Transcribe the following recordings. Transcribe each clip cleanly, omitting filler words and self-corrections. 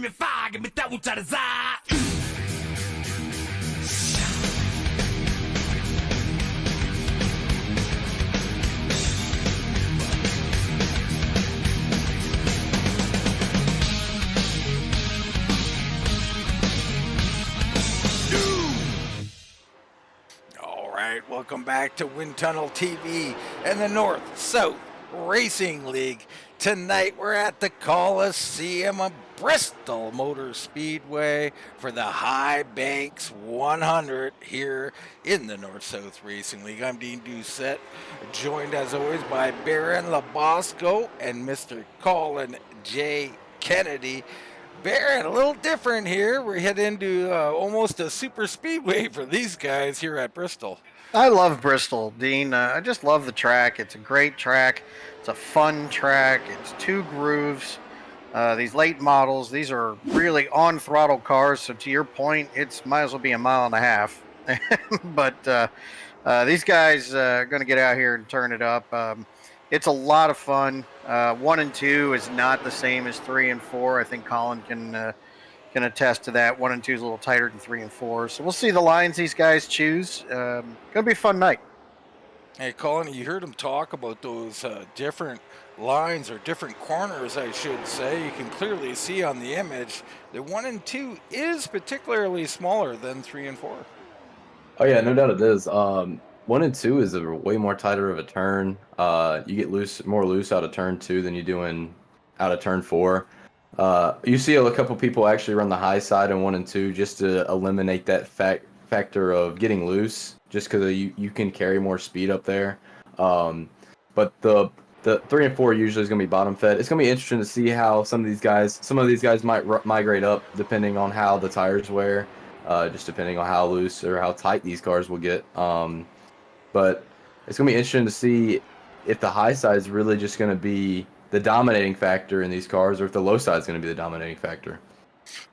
give me fire, give me that which I desire. All right, welcome back to Wind Tunnel TV and the North-South Racing League. Tonight we're at the Coliseum of Bristol Motor Speedway for the High Banks 100 here in the North-South Racing League. I'm Dean Doucette, joined as always by Baron Labosco and Mr. Colin J. Kennedy. Baron, a little different here. We're heading into almost a super speedway for these guys here at Bristol. I love Bristol, Dean. I just love the track. It's a great track. It's a fun track. It's two grooves. These late models, these are really on-throttle cars. So to your point, it's might as well be a mile and a half. But these guys are going to get out here and turn it up. It's a lot of fun. 1 and 2 is not the same as 3 and 4. I think Colin can attest to that. 1 and 2 is a little tighter than 3 and 4. So we'll see the lines these guys choose. Gonna be a fun night. Hey, Colin, you heard him talk about those different lines or different corners, I should say. You can clearly see on the image that 1 and 2 is particularly smaller than 3 and 4. Oh yeah, no doubt it is. 1 and 2 is a way more tighter of a turn. You get more loose out of turn 2 than you do out of turn 4. You see a couple people actually run the high side in 1 and 2 just to eliminate that factor of getting loose, just because you can carry more speed up there. But the 3 and 4 usually is going to be bottom fed. It's going to be interesting to see how some of these guys might migrate up depending on how the tires wear, just depending on how loose or how tight these cars will get. But it's going to be interesting to see if the high side is really just going to be the dominating factor in these cars, or if the low side is going to be the dominating factor.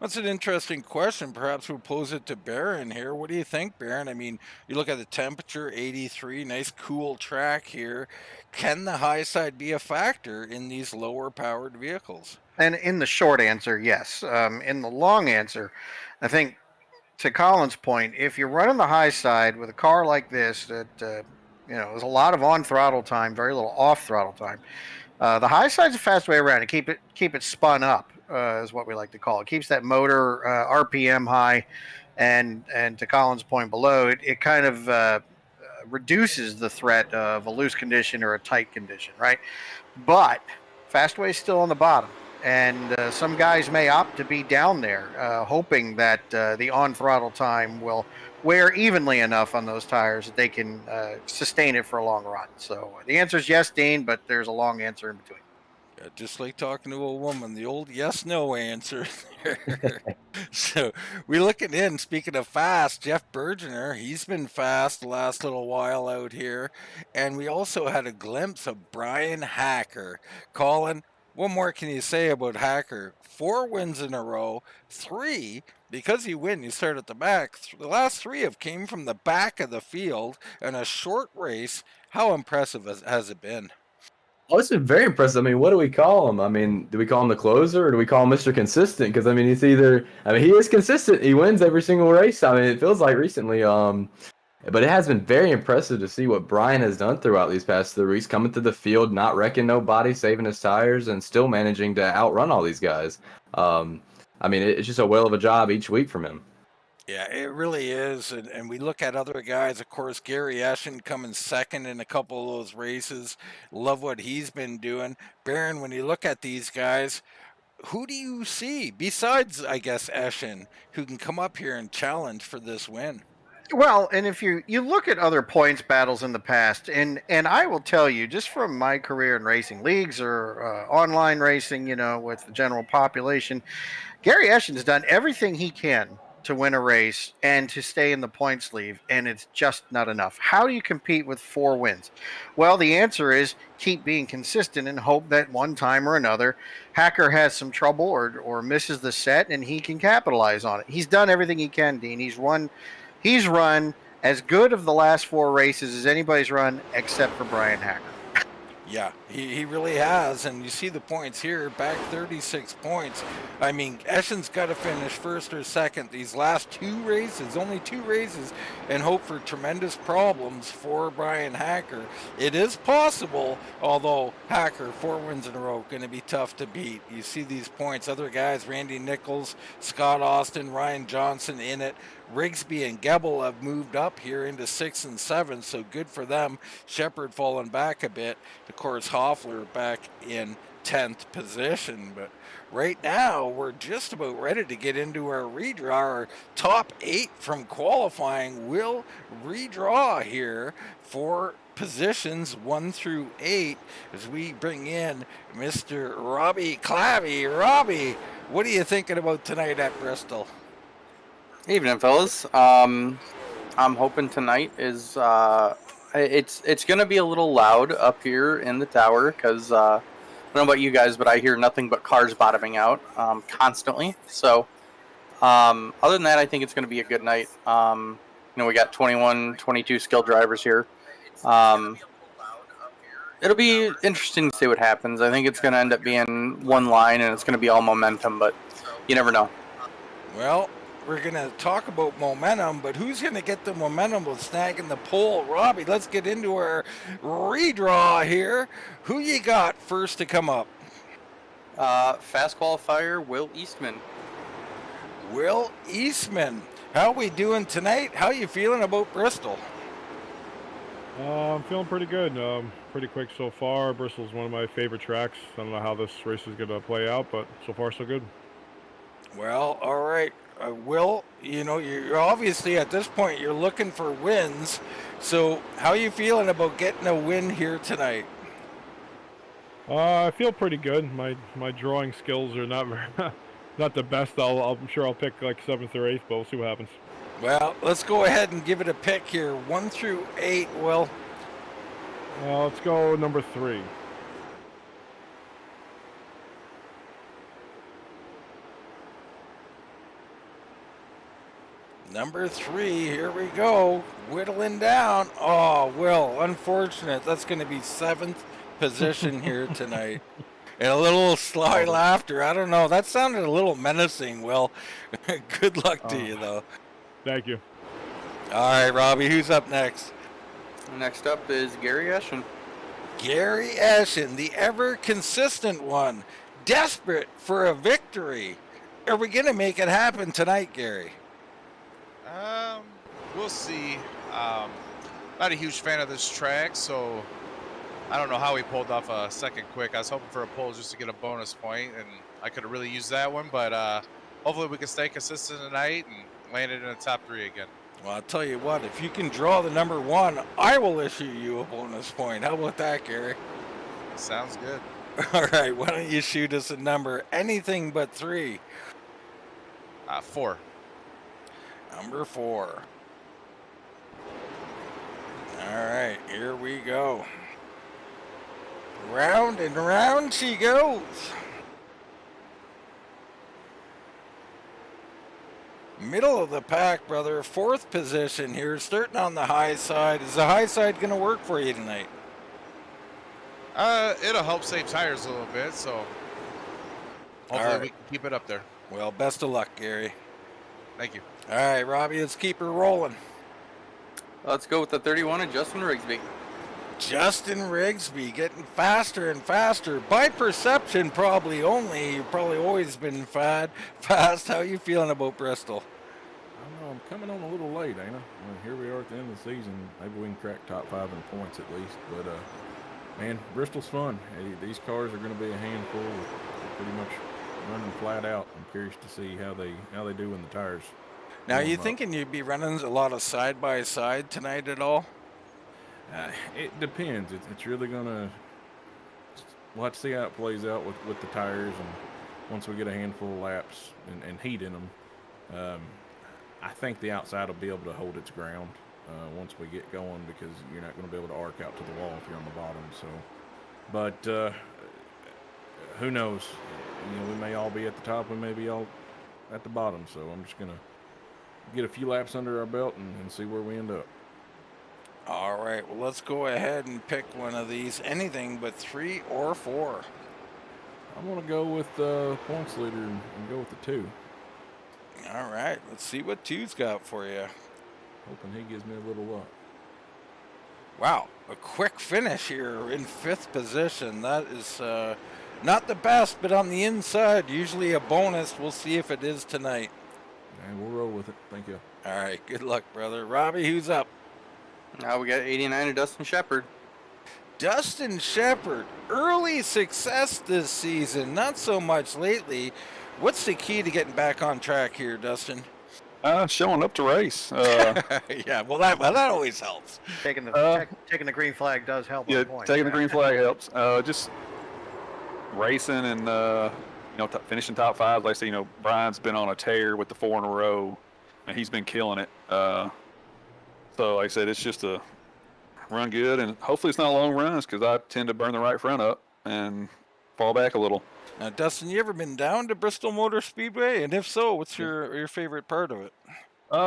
That's an interesting question. Perhaps we'll pose it to Baron here. What do you think, Baron? I mean, you look at the temperature, 83, nice cool track here. Can the high side be a factor in these lower powered vehicles? And in the short answer, yes. In the long answer, I think to Colin's point, if you're running the high side with a car like this, that there's a lot of on throttle time, very little off throttle time. The high side's a fast way around to keep it spun up, is what we like to call it. Keeps that motor RPM high, and to Colin's point below, it kind of reduces the threat of a loose condition or a tight condition, right? But fastway's still on the bottom, and some guys may opt to be down there, hoping that the on throttle time will wear evenly enough on those tires that they can sustain it for a long run. So the answer is yes, Dean, but there's a long answer in between. Yeah, just like talking to a woman, the old yes-no answer. So we're looking in, speaking of fast, Jeff Bergener, he's been fast the last little while out here. And we also had a glimpse of Bryan Hacker. Colin, what more can you say about Hacker? 4 wins in a row, 3, because you start at the back. The last 3 have came from the back of the field in a short race. How impressive has it been? Oh, it's been very impressive. I mean, what do we call him? I mean, do we call him the closer, or do we call him Mr. Consistent? Because, I mean, he is consistent. He wins every single race. I mean, it feels like recently. But it has been very impressive to see what Bryan has done throughout these past 3 weeks, coming to the field, not wrecking nobody, saving his tires, and still managing to outrun all these guys. I mean, it's just a whale of a job each week from him. Yeah, it really is. And we look at other guys, of course, Gary Eschen coming second in a couple of those races. Love what he's been doing. Baron, when you look at these guys, who do you see besides, I guess, Eschen, who can come up here and challenge for this win? Well, and if you look at other points battles in the past, and I will tell you, just from my career in racing leagues or online racing, with the general population, Gary Eschen has done everything he can to win a race and to stay in the points lead, and it's just not enough. How do you compete with 4 wins? Well, the answer is keep being consistent and hope that one time or another Hacker has some trouble or misses the set and he can capitalize on it. He's done everything he can, Dean. He's run as good of the last 4 races as anybody's run except for Bryan Hacker. Yeah, he really has, and you see the points here, back 36 points. I mean, Eschen's got to finish first or second these last 2 races, only 2 races, and hope for tremendous problems for Bryan Hacker. It is possible, although Hacker, 4 wins in a row, going to be tough to beat. You see these points, other guys, Randy Nichols, Scott Austin, Ryan Johnson in it. Rigsby and Gebel have moved up here into 6 and 7, so good for them. Shepard falling back a bit. Of course, Hoffler back in 10th position. But right now, we're just about ready to get into our redraw. Our top 8 from qualifying will redraw here for positions 1 through 8 as we bring in Mr. Robbie Clavey. Robbie, what are you thinking about tonight at Bristol? Evening, fellas. I'm hoping tonight is it's gonna be a little loud up here in the tower because I don't know about you guys, but I hear nothing but cars bottoming out constantly. So other than that, I think it's gonna be a good night. We got 21, 22 skilled drivers here. It'll be interesting to see what happens. I think it's gonna end up being one line and it's gonna be all momentum, but you never know. Well, we're going to talk about momentum, but who's going to get the momentum with snagging the pole? Robbie, let's get into our redraw here. Who you got first to come up? Fast qualifier, Will Eastman. Will Eastman. How we doing tonight? How you feeling about Bristol? I'm feeling pretty good. Pretty quick so far. Bristol's one of my favorite tracks. I don't know how this race is going to play out, but so far so good. Well, all right. Will, you're obviously at this point you're looking for wins. So how you feeling about getting a win here tonight? I feel pretty good. My drawing skills are not not the best. I'm sure I'll pick like 7th or 8th, but we'll see what happens. Well, let's go ahead and give it a pick here. 1 through 8, Will. Let's go number 3. Number 3, here we go. Whittling down. Oh, Will, unfortunate. That's going to be 7th position here tonight. And a little sly laughter. I don't know. That sounded a little menacing, Will. Good luck to you, though. Thank you. All right, Robbie, who's up next? Next up is Gary Eschen. Gary Eschen, the ever-consistent one. Desperate for a victory. Are we going to make it happen tonight, Gary? We'll see. Not a huge fan of this track, so I don't know how he pulled off a second quick. I was hoping for a pole just to get a bonus point, and I could have really used that one, but hopefully we can stay consistent tonight and land it in the top 3 again. Well, I'll tell you what, if you can draw the number 1, I will issue you a bonus point. How about that, Gary? Sounds good. All right, why don't you shoot us a number, anything but 3. 4. Number 4. All right, here we go. Round and round she goes. Middle of the pack, brother. 4th position here, starting on the high side. Is the high side going to work for you tonight? It'll help save tires a little bit, so hopefully we can keep it up there. Well, best of luck, Gary. Thank you. All right, Robbie, let's keep her rolling. Let's go with the 31 of Justin Rigsby. Justin Rigsby getting faster and faster. By perception, probably only. You've probably always been fast. How you feeling about Bristol? I know I'm coming on a little late, ain't I? Well, here we are at the end of the season. Maybe we can crack top 5 in points at least. But, man, Bristol's fun. Hey, these cars are going to be a handful. They're pretty much running flat out. I'm curious to see how they do when the tires. Now, you thinking you'd be running a lot of side-by-side tonight at all? It depends. It's really gonna. We'll have to see how it plays out with the tires, and once we get a handful of laps and heat in them, I think the outside will be able to hold its ground once we get going, because you're not going to be able to arc out to the wall if you're on the bottom. So, but who knows? We may all be at the top, we may be all at the bottom. So I'm just gonna get a few laps under our belt and see where we end up. All right, well, let's go ahead and pick one of these. Anything but 3 or 4. I'm going to go with the points leader and go with the 2. All right, let's see what 2's got for you. Hoping he gives me a little luck. Wow, a quick finish here in 5th position. That is not the best, but on the inside, usually a bonus. We'll see if it is tonight. And we'll roll with it. Thank you. All right, good luck, brother. Robbie, who's up? Now we got 89 of Dustin Shepard. Dustin Shepard, early success this season, not so much lately. What's the key to getting back on track here, Dustin? Showing up to race. Yeah, well, that always helps. Taking the green flag does help. Yeah, on point. taking the green flag helps. Just racing and finishing top 5. Like I say, Brian's been on a tear with the 4 in a row, and he's been killing it. So like I said, it's just a run good, and hopefully it's not long runs because I tend to burn the right front up and fall back a little. Now, Dustin, you ever been down to Bristol Motor Speedway? And if so, what's your favorite part of it?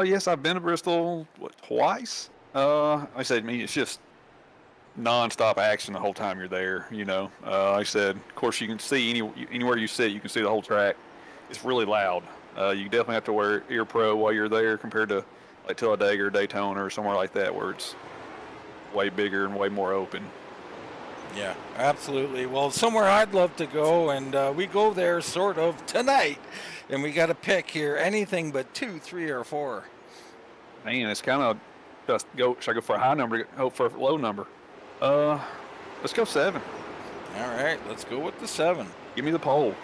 Yes, I've been to Bristol twice. Like I said, it's just non-stop action the whole time you're there. Like I said, of course you can see anywhere you sit, you can see the whole track. It's really loud. You definitely have to wear ear pro while you're there compared to like Talladega or Daytona or somewhere like that where it's way bigger and way more open. Yeah, absolutely. Well, somewhere I'd love to go, and we go there sort of tonight, and we got to pick here anything but 2, 3, or 4. Man, it's kind of just go. Should I go for a high number? Hope for a low number. Let's go 7. All right, let's go with the 7. Give me the pole.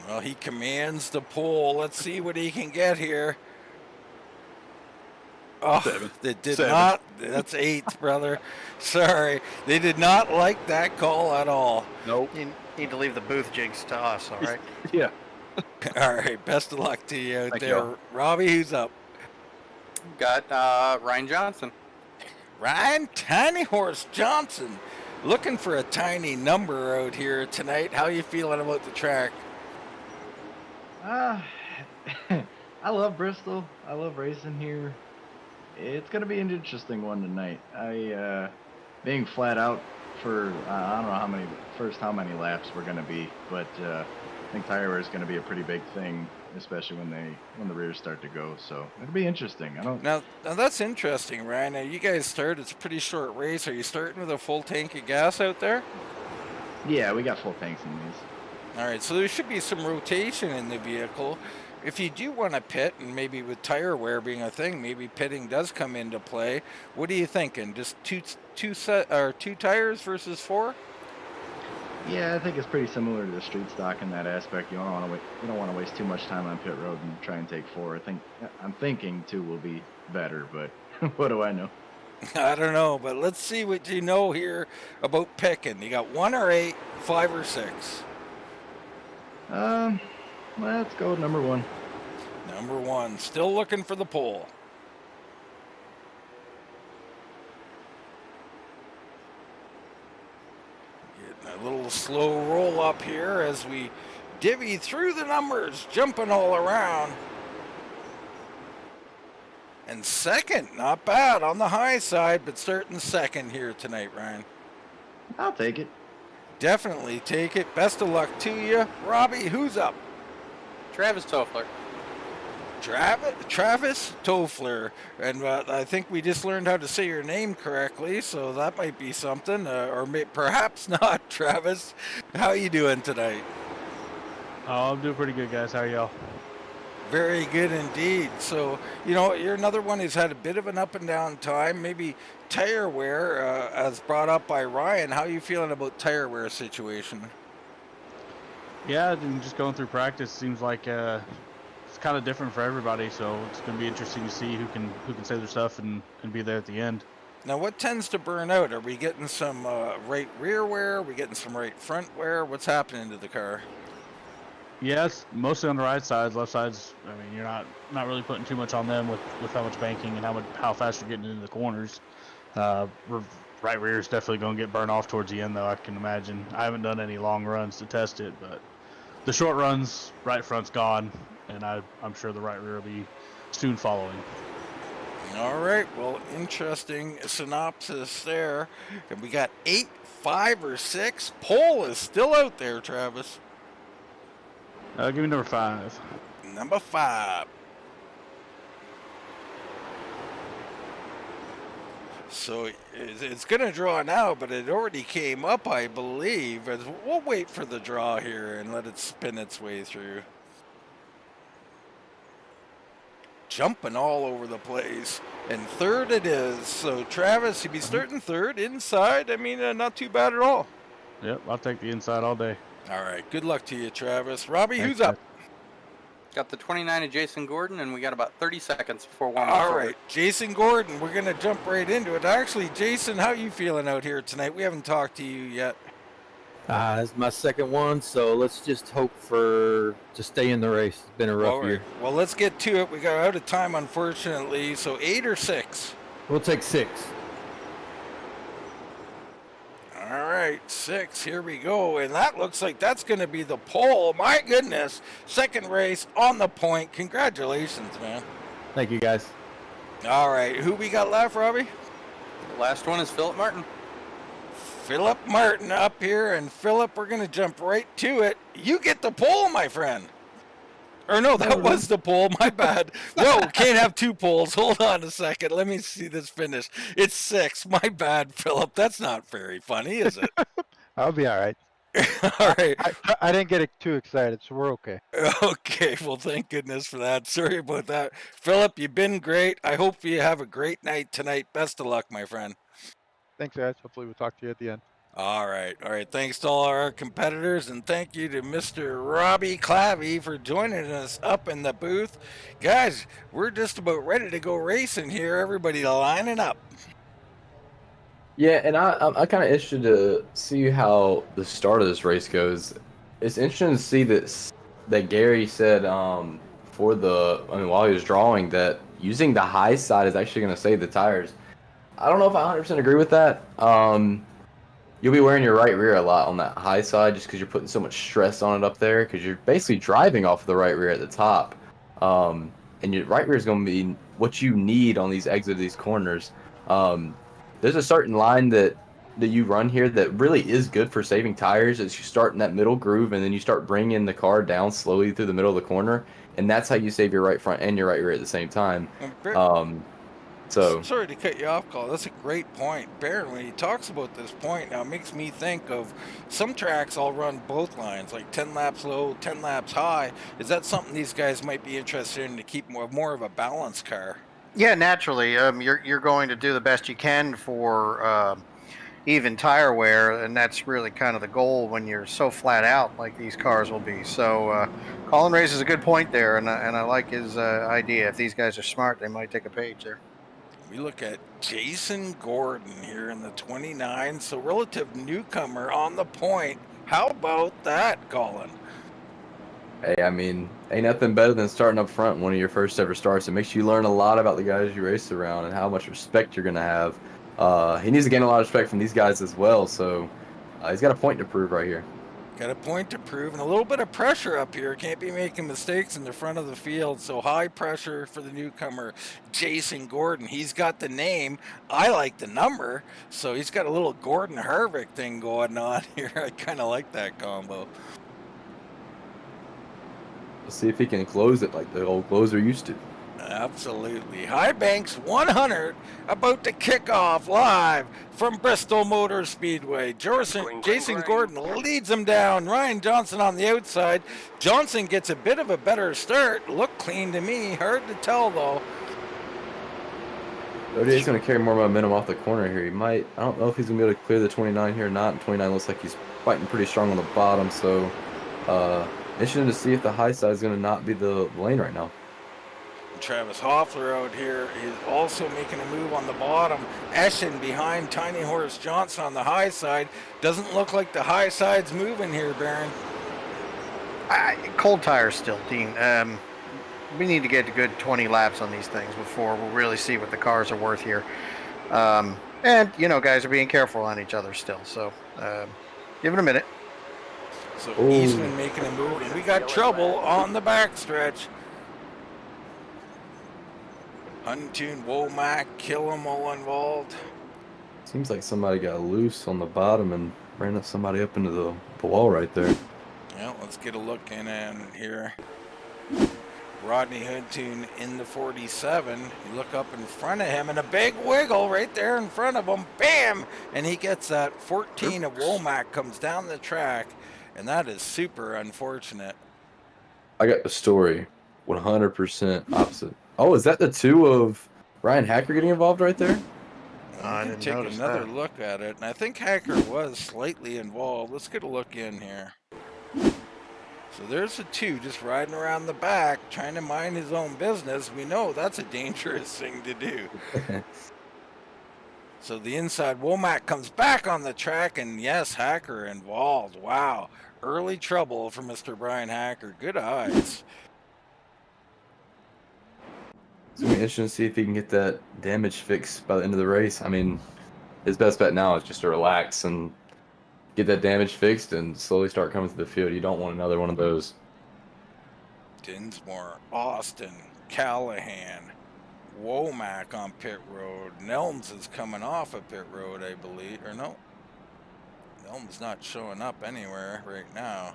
Well, he commands the pole. Let's see what he can get here. Oh, 7. They did 7. not. That's 8, brother. Sorry. They did not like that call at all. Nope. You need to leave the booth jigs to us, all right? Yeah. All right. Best of luck to you out Thank there. you. Robbie, who's up? Got Ryan Johnson. Ryan Tiny Horse Johnson. Looking for a tiny number out here tonight. How you feeling about the track? I love Bristol. I love racing here. It's gonna be an interesting one tonight. Being flat out for I don't know how many laps we're gonna be, but I think tire wear is gonna be a pretty big thing, especially when the rears start to go. So it'll be interesting. Now that's interesting, Ryan. Now you guys start. It's a pretty short race. Are you starting with a full tank of gas out there? Yeah, we got full tanks in these. All right, so there should be some rotation in the vehicle. If you do want to pit, and maybe with tire wear being a thing, maybe pitting does come into play. What are you thinking? Just two tires versus 4? Yeah, I think it's pretty similar to the street stock in that aspect. You don't want to waste too much time on pit road and try and take 4. I'm thinking 2 will be better, but what do I know? I don't know, but let's see what you know here about picking. You got 1 or 8, 5 or 6. Let's go with number 1. Number 1, still looking for the pole. Getting a little slow roll up here as we divvy through the numbers, jumping all around. And second, not bad on the high side, but starting second here tonight, Ryan. I'll take it. Definitely take it. Best of luck to you. Robbie, who's up? Travis Toffler. Travis Toffler. And I think we just learned how to say your name correctly, so that might be something. Or perhaps not, Travis. How you doing tonight? Oh, I'm doing pretty good, guys. How are y'all? Very good indeed. So, you're another one who's had a bit of an up and down time. Maybe tire wear, as brought up by Ryan. How are you feeling about tire wear situation? Yeah, and just going through practice seems like it's kind of different for everybody. So it's going to be interesting to see who can say their stuff and be there at the end. Now, what tends to burn out? Are we getting some right rear wear? Are we getting some right front wear? What's happening to the car? Yeah, it's mostly on the right side. Left sides, I mean, you're not really putting too much on them with how much banking and how fast you're getting into the corners. Right rear is definitely going to get burned off towards the end, though, I can imagine. I haven't done any long runs to test it, but the short runs, right front's gone, and I'm sure the right rear will be soon following. All right, well, interesting synopsis there. And we got 8, 5, or 6. Pole is still out there, Travis. Give me number 5. Number 5. So it's going to draw now, but it already came up, I believe. We'll wait for the draw here and let it spin its way through. Jumping all over the place. And third it is. So Travis, you'd be starting third inside. I mean, not too bad at all. Yep, I'll take the inside all day. All right, good luck to you, Travis. Robbie, Thanks, who's up? Got the 29 of Jason Gordon, and we got about 30 seconds before one. All right, Jason Gordon, we're going to jump right into it. Actually, Jason, how you feeling out here tonight? We haven't talked to you yet. This is my second one, so let's just hope to stay in the race. It's been a rough year. Well, let's get to it. We got out of time, unfortunately. So 8 or 6? We'll take 6. All right, 6. Here we go. And that looks like that's going to be the pole. My goodness. Second race on the point. Congratulations, man. Thank you, guys. All right, who we got left, Robbie? The last one is Philip Martin. Philip Martin up here, and Philip, we're going to jump right to it. You get the pole, my friend. Or no, that was the pole. My bad. No, can't have 2 poles. Hold on a second. Let me see this finish. It's 6. My bad, Philip. That's not very funny, is it? I'll be all right. All right. I didn't get too excited, so we're okay. Okay, well, thank goodness for that. Sorry about that. Philip, you've been great. I hope you have a great night tonight. Best of luck, my friend. Thanks, guys. Hopefully we'll talk to you at the end. All right. Thanks to all our competitors, and thank you to Mr. Robbie Clavey for joining us up in the booth. Guys, we're just about ready to go racing here. Everybody lining up. Yeah, and I'm kind of interested to see how the start of this race goes. It's interesting to see that Gary said while he was drawing that using the high side is actually going to save the tires. I don't know if I 100% agree with that. You'll be wearing your right rear a lot on that high side just because you're putting so much stress on it up there because you're basically driving off of the right rear at the top. And your right rear is going to be what you need on these exit of these corners. There's a certain line that you run here that really is good for saving tires as you start in that middle groove and then you start bringing the car down slowly through the middle of the corner. And that's how you save your right front and your right rear at the same time. Sorry to cut you off, Cole. That's a great point. Baron, when he talks about this point, now it makes me think of some tracks I'll run both lines, like 10 laps low, 10 laps high. Is that something these guys might be interested in to keep more of a balanced car? Yeah, naturally. You're going to do the best you can for even tire wear, and that's really kind of the goal when you're so flat out like these cars will be. So Colin raises a good point there, and I like his idea. If these guys are smart, they might take a page there. We look at Jason Gordon here in the 29, so relative newcomer on the point. How about that, Colin? Hey, I mean, ain't nothing better than starting up front in one of your first ever starts. It makes you learn a lot about the guys you race around and how much respect you're going to have. He needs to gain a lot of respect from these guys as well, so he's got a point to prove right here. Got a point to prove and a little bit of pressure up here. Can't be making mistakes in the front of the field. So high pressure for the newcomer, Jason Gordon. He's got the name. I like the number. So he's got a little Gordon Harvick thing going on here. I kind of like that combo. Let's see if he can close it like the old closer used to. Absolutely. High Banks 100 about to kick off live from Bristol Motor Speedway. Jason Gordon leads him down. Ryan Johnson on the outside. Johnson gets a bit of a better start. Looked clean to me. Hard to tell though. ODA's going to carry more momentum off the corner here. He might. I don't know if he's going to be able to clear the 29 here or not. And 29 looks like he's fighting pretty strong on the bottom. So interesting to see if the high side is going to not be the lane right now. Travis Hoffler out here is also making a move on the bottom. Eschen behind Tiny Horse Johnson on the high side. Doesn't look like the high side's moving here, Baron. Cold tires still, Dean. We need to get a good 20 laps on these things before we'll really see what the cars are worth here. And, you know, guys are being careful on each other still. So give it a minute. So Eastman making a move. And we got trouble on the backstretch. Huntoon, Womack, Killam all involved. Seems like somebody got loose on the bottom and ran somebody up into the wall right there. Yeah, let's get a look in here. Rodney Huntoon in the 47. You look up in front of him and a big wiggle right there in front of him. Bam! And he gets that 14 of Womack comes down the track, and that is super unfortunate. I got the story 100% opposite. Oh, is that the 2 of Bryan Hacker getting involved right there? I We can didn't take notice another that. look at it, and I think Hacker was slightly involved. Let's get a look in here. So there's a 2 just riding around the back, trying to mind his own business. We know that's a dangerous thing to do. So the inside Womack comes back on the track, and yes, Hacker involved. Wow. Early trouble for Mr. Bryan Hacker. Good eyes. It's going to be interesting to see if he can get that damage fixed by the end of the race. I mean, his best bet now is just to relax and get that damage fixed and slowly start coming to the field. You don't want another one of those. Dinsmore, Austin, Callahan, Womack on pit road. Nelms is coming off of pit road, I believe. Or no. Nelms not showing up anywhere right now.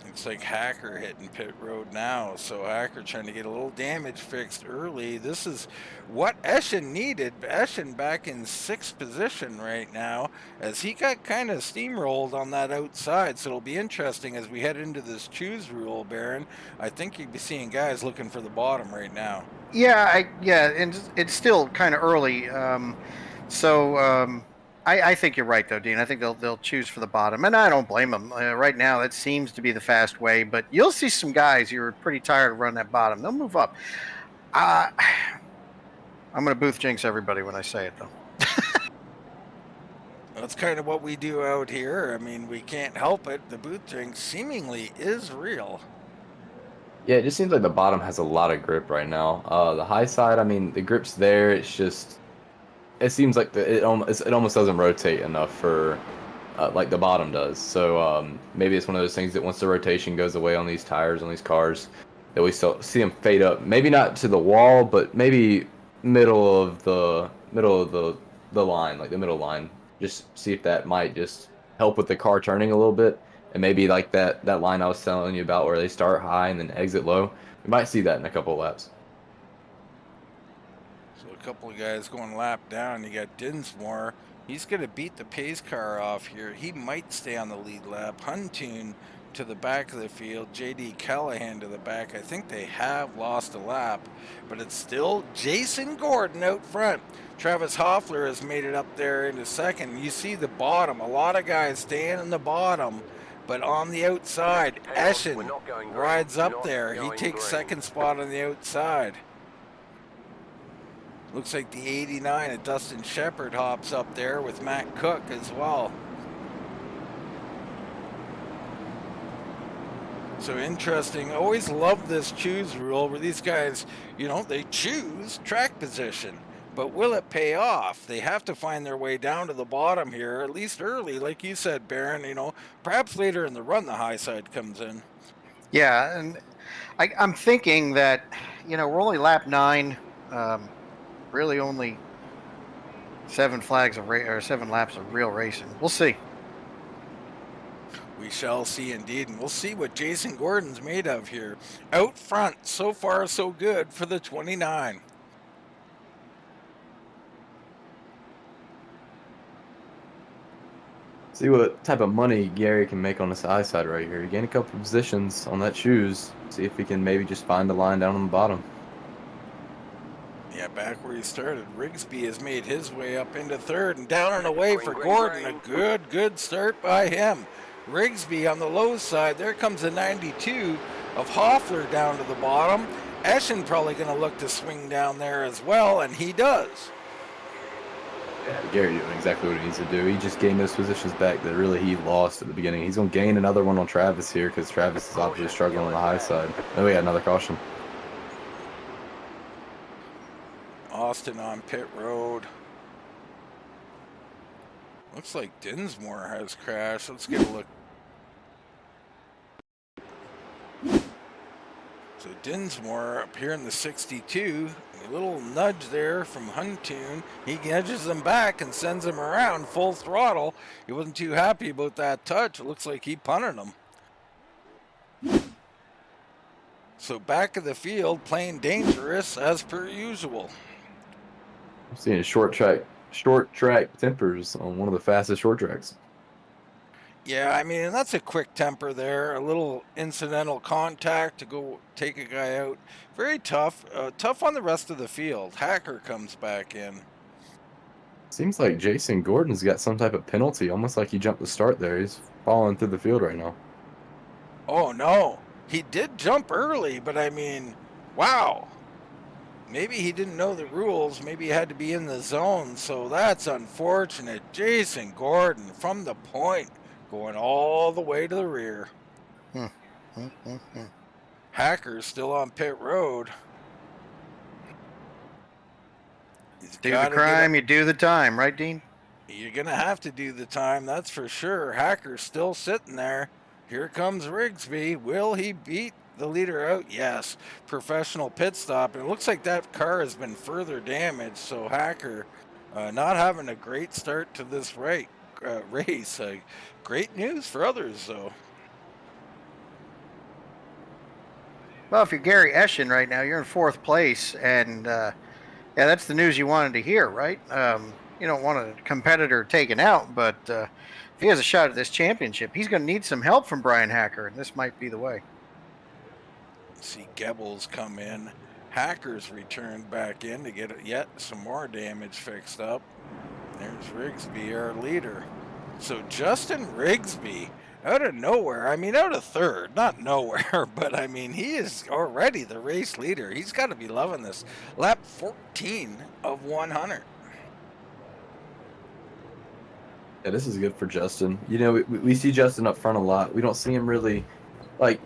Looks like Hacker hitting pit road now. So Hacker trying to get a little damage fixed early. This is what Eschen needed. Eschen back in 6th position right now as he got kind of steamrolled on that outside. So it'll be interesting as we head into this choose rule, Baron. I think you'd be seeing guys looking for the bottom right now. Yeah, and it's still kind of early. I think you're right, though, Dean. I think they'll choose for the bottom, and I don't blame them. Right now, that seems to be the fast way, but you'll see some guys who are pretty tired of running that bottom. They'll move up. I'm going to booth jinx everybody when I say it, though. That's kind of what we do out here. I mean, we can't help it. The booth jinx seemingly is real. Yeah, it just seems like the bottom has a lot of grip right now. The high side, I mean, the grip's there. It's just, it seems like it almost doesn't rotate enough for like the bottom does. So maybe it's one of those things that once the rotation goes away on these tires, on these cars, that we still see them fade up. Maybe not to the wall, but maybe middle of the line, like the middle line. Just see if that might just help with the car turning a little bit. And maybe like that line I was telling you about where they start high and then exit low. We might see that in a couple of laps. So a couple of guys going lap down. You got Dinsmore. He's going to beat the pace car off here. He might stay on the lead lap. Huntoon to the back of the field. J.D. Callahan to the back. I think they have lost a lap, but it's still Jason Gordon out front. Travis Hoffler has made it up there into second. You see the bottom. A lot of guys staying in the bottom. But on the outside, Eschen rides up there. He takes second spot on the outside. Looks like the 89 of Dustin Shepard hops up there with Matt Cook as well. So interesting. Always love this choose rule where these guys, they choose track position. But will it pay off? They have to find their way down to the bottom here, at least early, like you said, Baron. Perhaps later in the run, the high side comes in. Yeah, and I'm thinking that, we're only lap 9, really only 7 laps of real racing. We'll see. We shall see indeed, and we'll see what Jason Gordon's made of here. Out front, so far so good for the 29. See what type of money Gary can make on this high side right here. Gain a couple of positions on that choose. See if he can maybe just find the line down on the bottom. Yeah, back where he started, Rigsby has made his way up into third and down and away for Gordon. A good start by him. Rigsby on the low side. There comes the 92 of Hoffler down to the bottom. Eschen probably going to look to swing down there as well, and he does. Yeah, Gary doing exactly what he needs to do. He just gained those positions back that really he lost at the beginning. He's going to gain another one on Travis here because Travis is obviously struggling on the high side. Oh, we got another caution. Austin on pit road. Looks like Dinsmore has crashed. Let's get a look. So Dinsmore up here in the 62, a little nudge there from Huntoon. He nudges him back and sends him around full throttle. He wasn't too happy about that touch. It looks like he punted him. So back of the field, playing dangerous as per usual. I'm seeing short track tempers on one of the fastest short tracks. Yeah, I mean, that's a quick temper there. A little incidental contact to go take a guy out. Very tough. Tough on the rest of the field. Hacker comes back in. Seems like Jason Gordon's got some type of penalty, almost like he jumped the start there. He's falling through the field right now. Oh, no. He did jump early, but I mean, wow. Maybe he didn't know the rules. Maybe he had to be in the zone, so that's unfortunate. Jason Gordon from the point, going all the way to the rear. Hacker's still on pit road. Do the crime, you do the time, right, Dean? You're going to have to do the time, that's for sure. Hacker's still sitting there. Here comes Rigsby. Will he beat the leader out? Yes. Professional pit stop. And it looks like that car has been further damaged, so Hacker not having a great start to this race. Great news for others, though. Well, if you're Gary Eschen right now, you're in 4th place, and yeah, that's the news you wanted to hear, right? You don't want a competitor taken out, but if he has a shot at this championship, he's going to need some help from Bryan Hacker, and this might be the way. See Goebbels come in. Hacker's returned back in to get yet some more damage fixed up. There's Rigsby, our leader. So Justin Rigsby, out of nowhere, I mean out of 3rd, not nowhere, but I mean he is already the race leader. He's got to be loving this. Lap 14 of 100. Yeah, this is good for Justin. You know, we see Justin up front a lot. We don't see him really, like,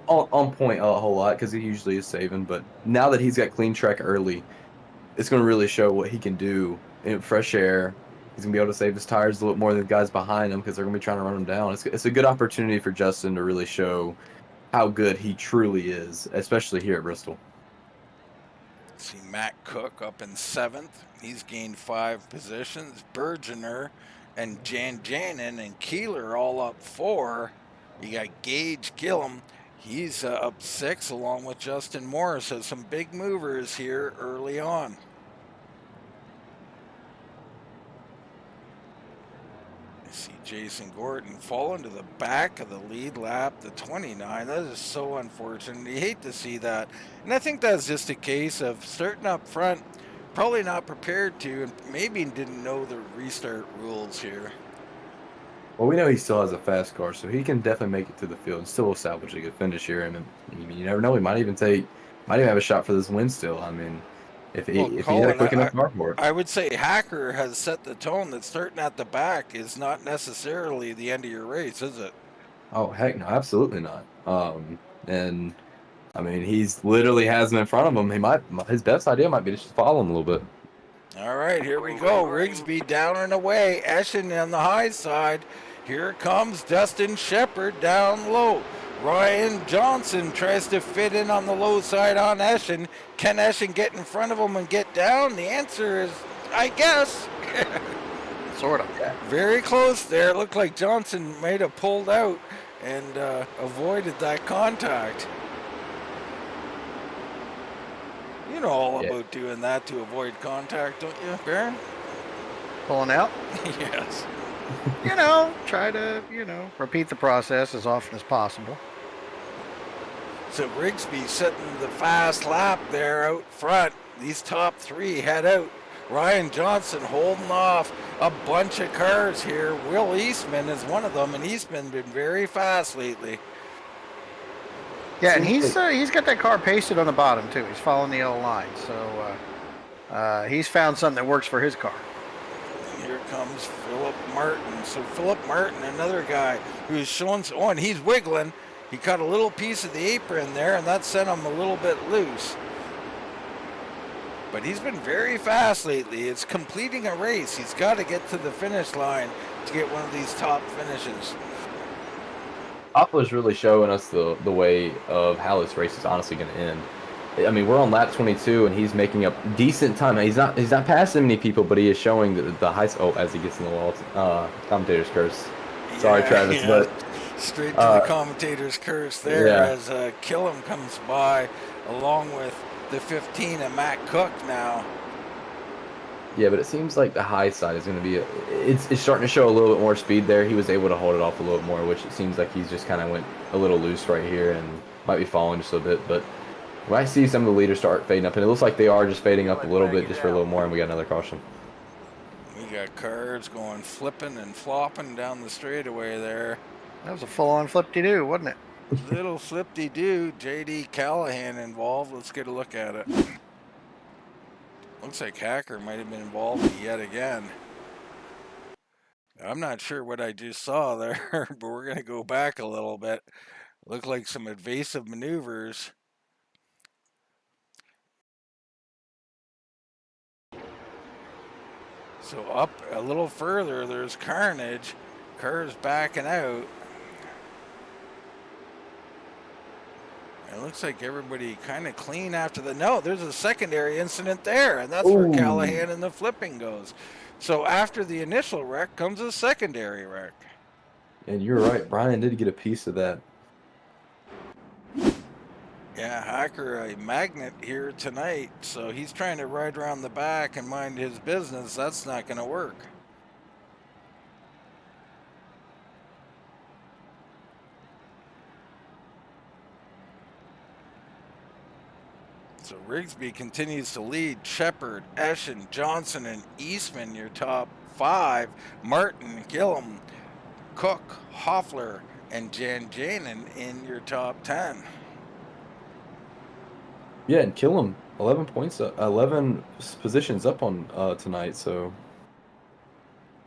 on point a whole lot because he usually is saving. But now that he's got clean track early, it's going to really show what he can do in fresh air. He's going to be able to save his tires a little more than the guys behind him because they're going to be trying to run him down. It's a good opportunity for Justin to really show how good he truly is, especially here at Bristol. See Matt Cook up in 7th. He's gained 5 positions. Bergener and Jan Janin and Keeler all up 4. You got Gage Gillum. He's up 6 along with Justin Morris. So some big movers here early on. You see Jason Gordon fall into the back of the lead lap, the 29. That is so unfortunate. You hate to see that. And I think that's just a case of starting up front, probably not prepared to, and maybe didn't know the restart rules here. Well, we know he still has a fast car, so he can definitely make it to the field and still will salvage a good finish here. I mean, you never know. He might even have a shot for this win still. I mean, if he had a quick enough car for it. I would say Hacker has set the tone that starting at the back is not necessarily the end of your race, is it? Oh, heck no, absolutely not. And I mean, he's literally has him in front of him. His best idea might be to just follow him a little bit. All right, here we go. Rigsby down and away. Eschen on the high side. Here comes Dustin Shepard down low. Ryan Johnson tries to fit in on the low side on Eschen. Can Eschen get in front of him and get down? The answer is, I guess. Sort of. Yeah. Very close there. Looked like Johnson might have pulled out and avoided that contact. You know all about doing that to avoid contact, don't you, Baron? Pulling out? Yes. Try to, repeat the process as often as possible. So Rigsby setting the fast lap there out front. These top 3 head out. Ryan Johnson holding off a bunch of cars here. Will Eastman is one of them, and Eastman been very fast lately. Yeah, and he's got that car pasted on the bottom too. He's following the yellow line, so he's found something that works for his car. And here comes Philip Martin. So Philip Martin, another guy who's showing, and he's wiggling. He caught a little piece of the apron there, and that sent him a little bit loose. But he's been very fast lately. It's completing a race. He's got to get to the finish line to get one of these top finishes. Hoffler's really showing us the way of how this race is honestly going to end. I mean, we're on lap 22, and he's making up decent time. He's not passing many people, but he is showing the high. Oh, as he gets in the wall, commentator's curse. Sorry, Yeah, Travis, yeah. but Straight to the commentator's curse there yeah. as Killam comes by along with the 15 and Matt Cook now. Yeah, but it seems like the high side is going to be it's starting to show a little bit more speed there. He was able to hold it off a little bit more, which it seems like he's just kind of went a little loose right here and might be falling just a bit. But we might see some of the leaders start fading up, and it looks like they are just fading up a little bit just for a little more, and we got another caution. We got cars going flipping and flopping down the straightaway there. That was a full-on flip-de-doo, wasn't it? Little flip-de-doo. J.D. Callahan involved. Let's get a look at it. Looks like Hacker might have been involved yet again. I'm not sure what I just saw there, but we're going to go back a little bit. Look like some evasive maneuvers. So up a little further, there's carnage. Cars backing out. It looks like everybody kind of clean after the... No, there's a secondary incident there, and that's where Callahan and the flipping goes. So after the initial wreck comes a secondary wreck. And you're right, Brian did get a piece of that. Yeah, Hacker, a magnet here tonight, so he's trying to ride around the back and mind his business. That's not going to work. So Rigsby continues to lead. Shepard, Eschen, Johnson, and Eastman, your top 5. Martin, Gillum, Cook, Hoffler, and Jan Janin in your top 10. Yeah, and Killam, 11 points, 11 positions up on tonight. So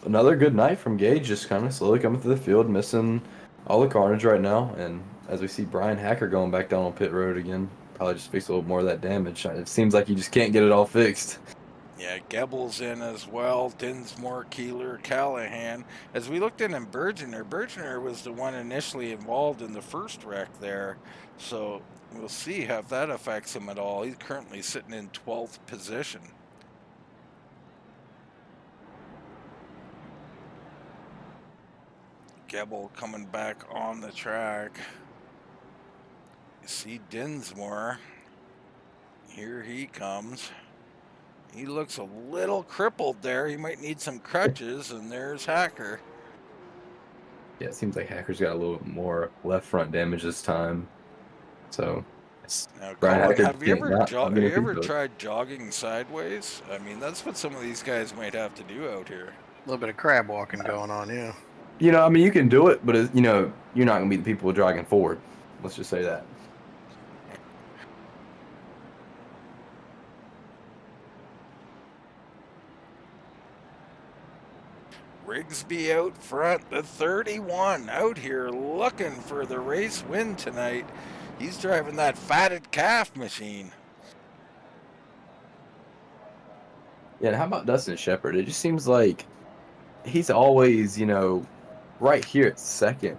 another good night from Gage, just kind of slowly coming through the field, missing all the carnage right now. And as we see Bryan Hacker going back down on pit road again, probably just fix a little more of that damage. It seems like you just can't get it all fixed. Yeah, Goebbels in as well. Dinsmore, Keeler, Callahan. As we looked in Bergener was the one initially involved in the first wreck there. So we'll see if that affects him at all. He's currently sitting in 12th position. Goebbels coming back on the track. You see Dinsmore. Here he comes. He looks a little crippled there. He might need some crutches, and there's Hacker. Yeah, it seems like Hacker's got a little bit more left front damage this time. So, now, Bryan Colin, Hacker have you ever tried? tried jogging sideways? I mean, that's what some of these guys might have to do out here. A little bit of crab walking going on, yeah. You know, I mean, you can do it, but you know, you're not gonna be the people jogging forward. Let's just say that. Rigsby out front, the 31 out here looking for the race win tonight. He's driving that fatted calf machine. Yeah, and how about Dustin Shepard? It just seems like he's always, you know, right here at second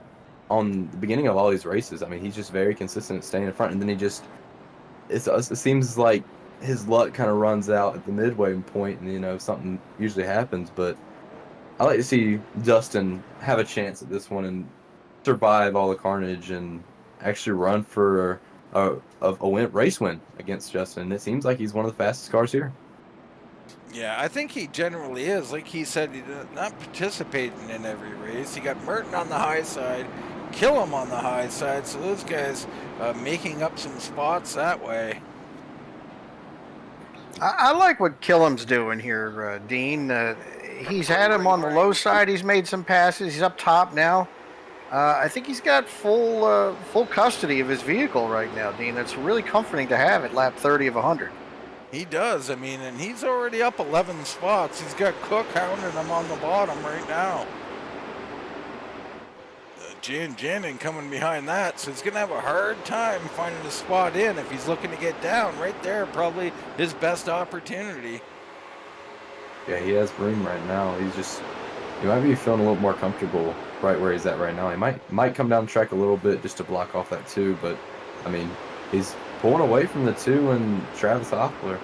on the beginning of all these races. I mean, he's just very consistent at staying in front, and then it seems like his luck kind of runs out at the midway point, and, you know, something usually happens, but I like to see Dustin have a chance at this one and survive all the carnage and actually run for a race win against Justin. It seems like he's one of the fastest cars here. Yeah, I think he generally is. Like he said, he's not participating in every race. He got Merton on the high side, Killam on the high side, so those guys making up some spots that way. I like what Killam's doing here, Dean. He's had him on the low side. He's made some passes. He's up top now. I think he's got full custody of his vehicle right now, Dean. That's really comforting to have at lap 30 of 100. He does. I mean, and he's already up 11 spots. He's got Cook hounding him on the bottom right now. Jan Janin coming behind that, so he's going to have a hard time finding a spot in if he's looking to get down. Right there, probably his best opportunity. Yeah, he has room right now. He's just he might be feeling a little more comfortable right where he's at right now. He might come down the track a little bit just to block off that 2, but I mean, he's pulling away from the 2 and Travis Hoffler.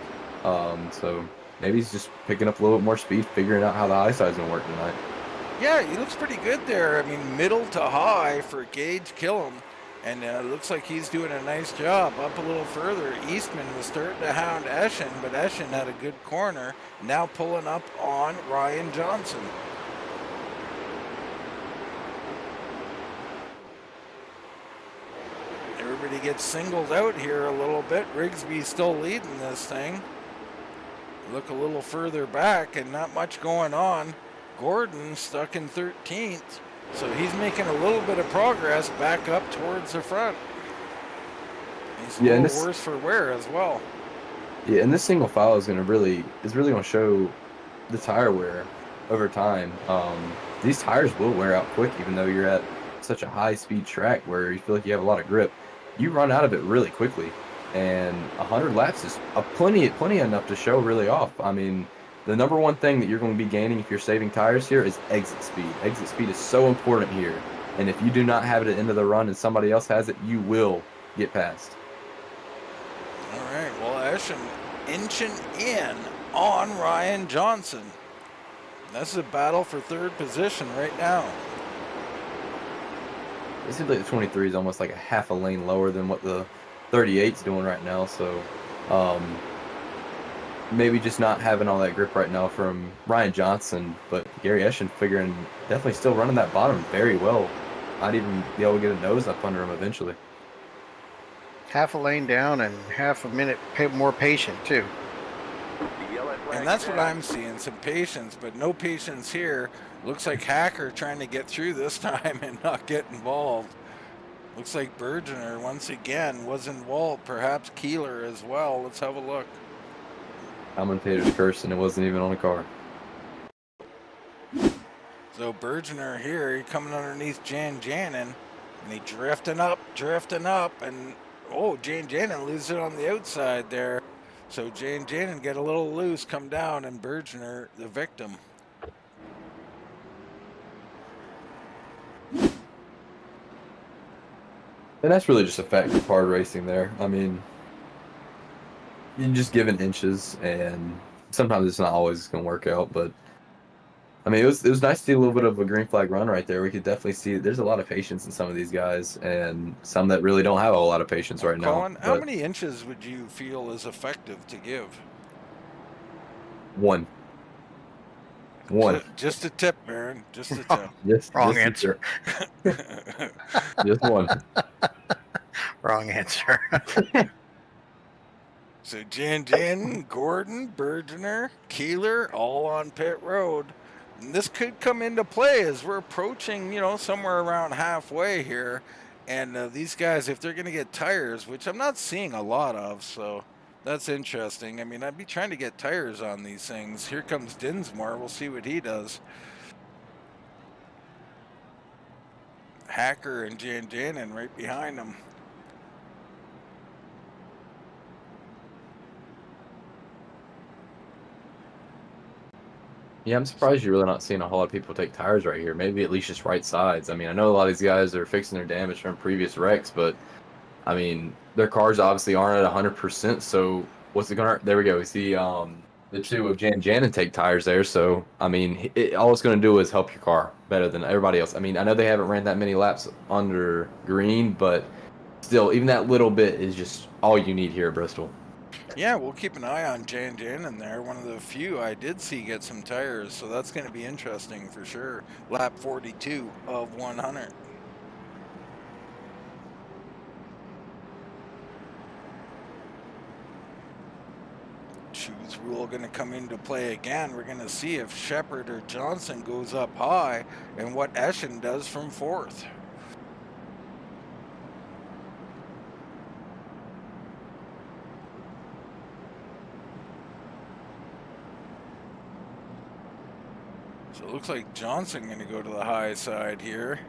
So maybe he's just picking up a little bit more speed, figuring out how the high side's gonna work tonight. Yeah, he looks pretty good there. I mean, middle to high for Gage Killam. And it looks like he's doing a nice job. Up a little further, Eastman was starting to hound Eschen, but Eschen had a good corner. Now pulling up on Ryan Johnson. Everybody gets singled out here a little bit. Rigsby still leading this thing. Look a little further back and not much going on. Gordon stuck in 13th. So he's making a little bit of progress back up towards the front. He's a little worse for wear as well. Yeah, and this single file is really going to show the tire wear over time. These tires will wear out quick, even though you're at such a high speed track where you feel like you have a lot of grip. You run out of it really quickly, and 100 laps is plenty enough to show really off. I mean, the number one thing that you're going to be gaining if you're saving tires here is exit speed. Exit speed is so important here. And if you do not have it at the end of the run and somebody else has it, you will get past. All right, well, Eschen inching in on Ryan Johnson. This is a battle for third position right now. It seems like the 23 is almost like a half a lane lower than what the 38's doing right now. So, maybe just not having all that grip right now from Ryan Johnson, but Gary Eschen definitely still running that bottom very well. Might even be able to get a nose up under him eventually. Half a lane down and half a minute more patient too. And that's what I'm seeing, some patience, but no patience here. Looks like Hacker trying to get through this time and not get involved. Looks like Bergener once again was involved, perhaps Keeler as well. Let's have a look. Commentator's cursing, it wasn't even on a car. So Bergener here, coming underneath Jan Janin, and he drifting up, and Jan Janin loses it on the outside there. So Jan Janin get a little loose, come down, and Bergener the victim. And that's really just a fact of hard racing there. I mean, you're just given inches, and sometimes it's not always going to work out. But I mean, it was nice to see a little bit of a green flag run right there. We could definitely see that there's a lot of patience in some of these guys, and some that really don't have a lot of patience right now. Colin, how many inches would you feel is effective to give? One. Just a tip, Baron. Just a tip. Wrong answer. Just one. Wrong answer. So Jan, Gordon, Bergener, Keeler, all on pit road. And this could come into play as we're approaching, somewhere around halfway here. And these guys, if they're going to get tires, which I'm not seeing a lot of, so that's interesting. I mean, I'd be trying to get tires on these things. Here comes Dinsmore. We'll see what he does. Hacker and Jan Janin right behind him. Yeah, I'm surprised you're really not seeing a whole lot of people take tires right here. Maybe at least just right sides. I mean, I know a lot of these guys are fixing their damage from previous wrecks, but I mean, their cars obviously aren't at 100%. So what's it gonna? There we go. We see the two of Jan Janin take tires there. So I mean, all it's gonna do is help your car better than everybody else. I mean, I know they haven't ran that many laps under green, but still, even that little bit is just all you need here at Bristol. Yeah, we'll keep an eye on Jan Janin there. One of the few I did see get some tires, so that's going to be interesting for sure. Lap 42 of 100. Choose rule going to come into play again. We're going to see if Shepard or Johnson goes up high and what Eschen does from fourth. So it looks like Johnson going to go to the high side here.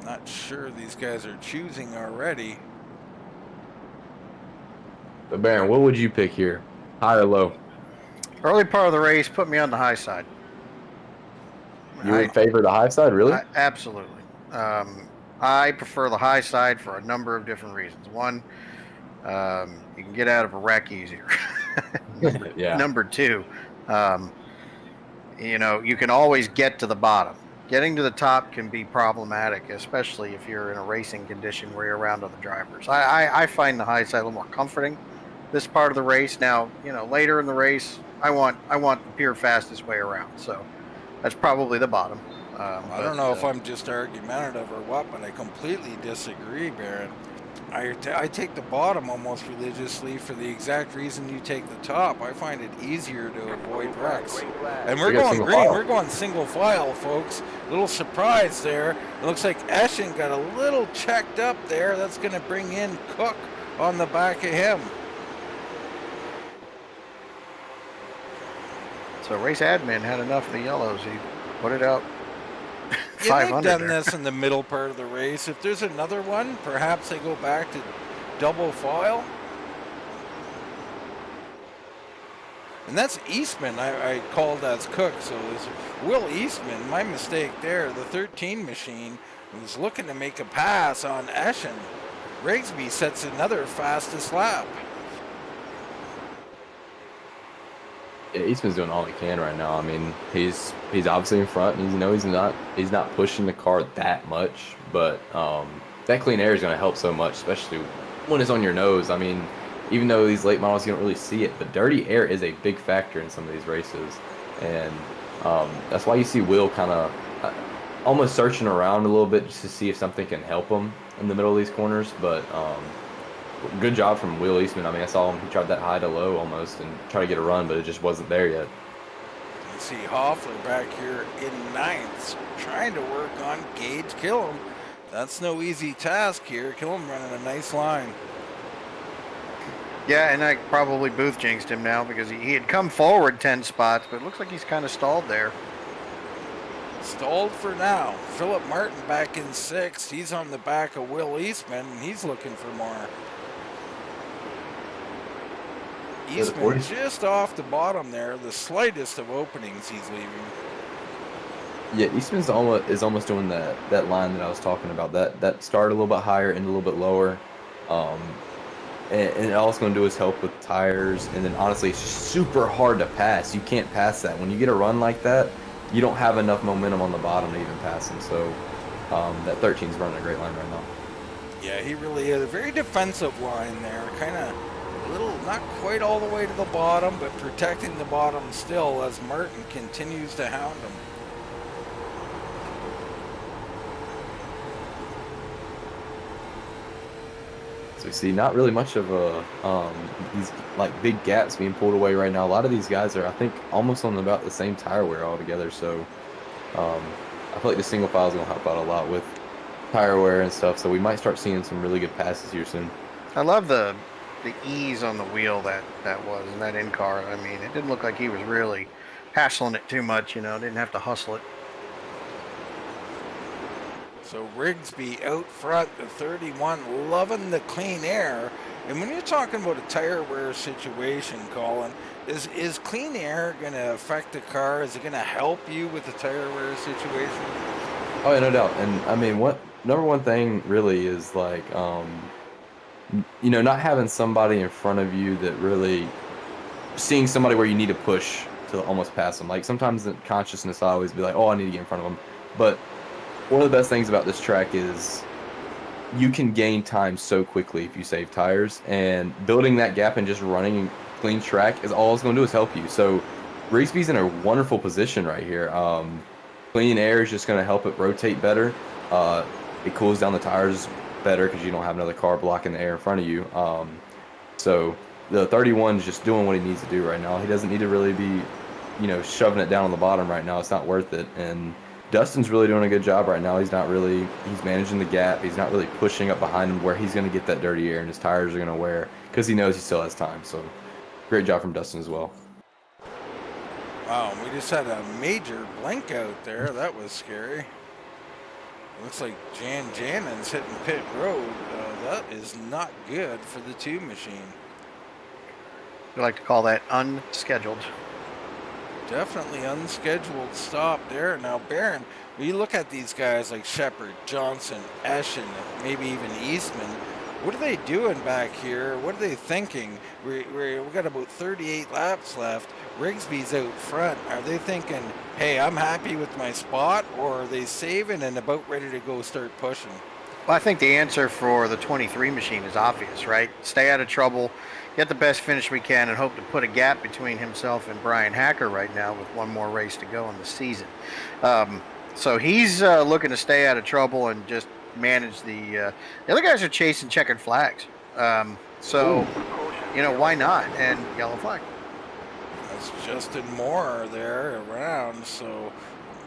Not sure these guys are choosing already. But Baron, what would you pick here? High or low? Early part of the race put me on the high side. You would favor the high side, really? Absolutely. I prefer the high side for a number of different reasons. One, you can get out of a wreck easier. Yeah. Number two, you know, you can always get to the bottom. Getting to the top can be problematic, especially if you're in a racing condition where you're around other drivers. I find the high side a little more comforting this part of the race. Now, you know, later in the race, I want the pure fastest way around. So that's probably the bottom. I don't know if I'm just argumentative or what, but I completely disagree, Baron. I take the bottom almost religiously for the exact reason you take the top. I find it easier to avoid wrecks. And we're going green. We're going single file, folks. Little surprise there. It looks like Eschen got a little checked up there. That's going to bring in Cook on the back of him. So race admin had enough of the yellows. He put it out. Yeah, they've done this in the middle part of the race. If there's another one, perhaps they go back to double file. And that's Eastman. I called as Cook, so it was Will Eastman. My mistake there. The 13 machine was looking to make a pass on Eschen. Rigsby sets another fastest lap. Yeah, Eastman's doing all he can right now. I mean, he's obviously in front, and he's not pushing the car that much, but that clean air is going to help so much, especially when it's on your nose. I mean, even though these late models you don't really see it, but dirty air is a big factor in some of these races, and that's why you see Will kind of almost searching around a little bit just to see if something can help him in the middle of these corners, but. Good job from Will Eastman. I mean, I saw him. He tried that high to low almost and tried to get a run, but it just wasn't there yet. You see Hoffler back here in ninth, trying to work on Gage Killam. That's no easy task here. Killam running a nice line. Yeah, and I probably booth jinxed him now because he had come forward 10 spots, but it looks like he's kind of stalled there. Stalled for now. Philip Martin back in sixth. He's on the back of Will Eastman, and he's looking for more. Eastman just off the bottom there, the slightest of openings he's leaving. Yeah, Eastman's almost doing that line that I was talking about. That start a little bit higher and a little bit lower. And all it's going to do is help with tires. And then honestly, it's just super hard to pass. You can't pass that. When you get a run like that, you don't have enough momentum on the bottom to even pass him. So that 13's running a great line right now. Yeah, he really is. A very defensive line there. Kind of little, not quite all the way to the bottom, but protecting the bottom still as Martin continues to hound him. So we see not really much of these like big gaps being pulled away right now. A lot of these guys are, I think, almost on about the same tire wear altogether. So I feel like the single file is going to help out a lot with tire wear and stuff. So we might start seeing some really good passes here soon. I love the ease on the wheel that was in that in-car. I mean, it didn't look like he was really hassling it too much, you know, didn't have to hustle it. So Rigsby out front, the 31, loving the clean air. And when you're talking about a tire wear situation, Colin, is clean air going to affect the car? Is it going to help you with the tire wear situation? Oh, yeah, no doubt. And I mean, number one thing really is like, you know, not having somebody in front of you that really seeing somebody where you need to push to almost pass them. Like sometimes the consciousness I always be like, oh, I need to get in front of them. But one of the best things about this track is you can gain time so quickly if you save tires, and building that gap and just running clean track is all it's going to do is help you. So Rigsby's in a wonderful position right here. Clean air is just going to help it rotate better. It cools down the tires better because you don't have another car blocking the air in front of you. So the 31 is just doing what he needs to do right now. He doesn't need to really be, you know, shoving it down on the bottom right now. It's not worth it. And Dustin's really doing a good job right now. He's managing the gap. He's not really pushing up behind him where he's going to get that dirty air and his tires are going to wear because he knows he still has time. So great job from Dustin as well. Wow, we just had a major blink out there. That was scary. Looks like Jan Jannon's hitting pit road. That is not good for the 2 machine. We like to call that unscheduled. definitely unscheduled stop there. Now, Baron, when you look at these guys like Shepard, Johnson, Eschen, maybe even Eastman, what are they doing back here? What are they thinking? We've got about 38 laps left. Rigsby's out front. Are they thinking, hey, I'm happy with my spot, or are they saving and about ready to go start pushing? Well, I think the answer for the 23 machine is obvious, right? Stay out of trouble, get the best finish we can, and hope to put a gap between himself and Bryan Hacker right now with one more race to go in the season. So he's looking to stay out of trouble and just manage the other guys are chasing checkered flags. So, you know, why not? And yellow flag. That's Justin Moore there around, so...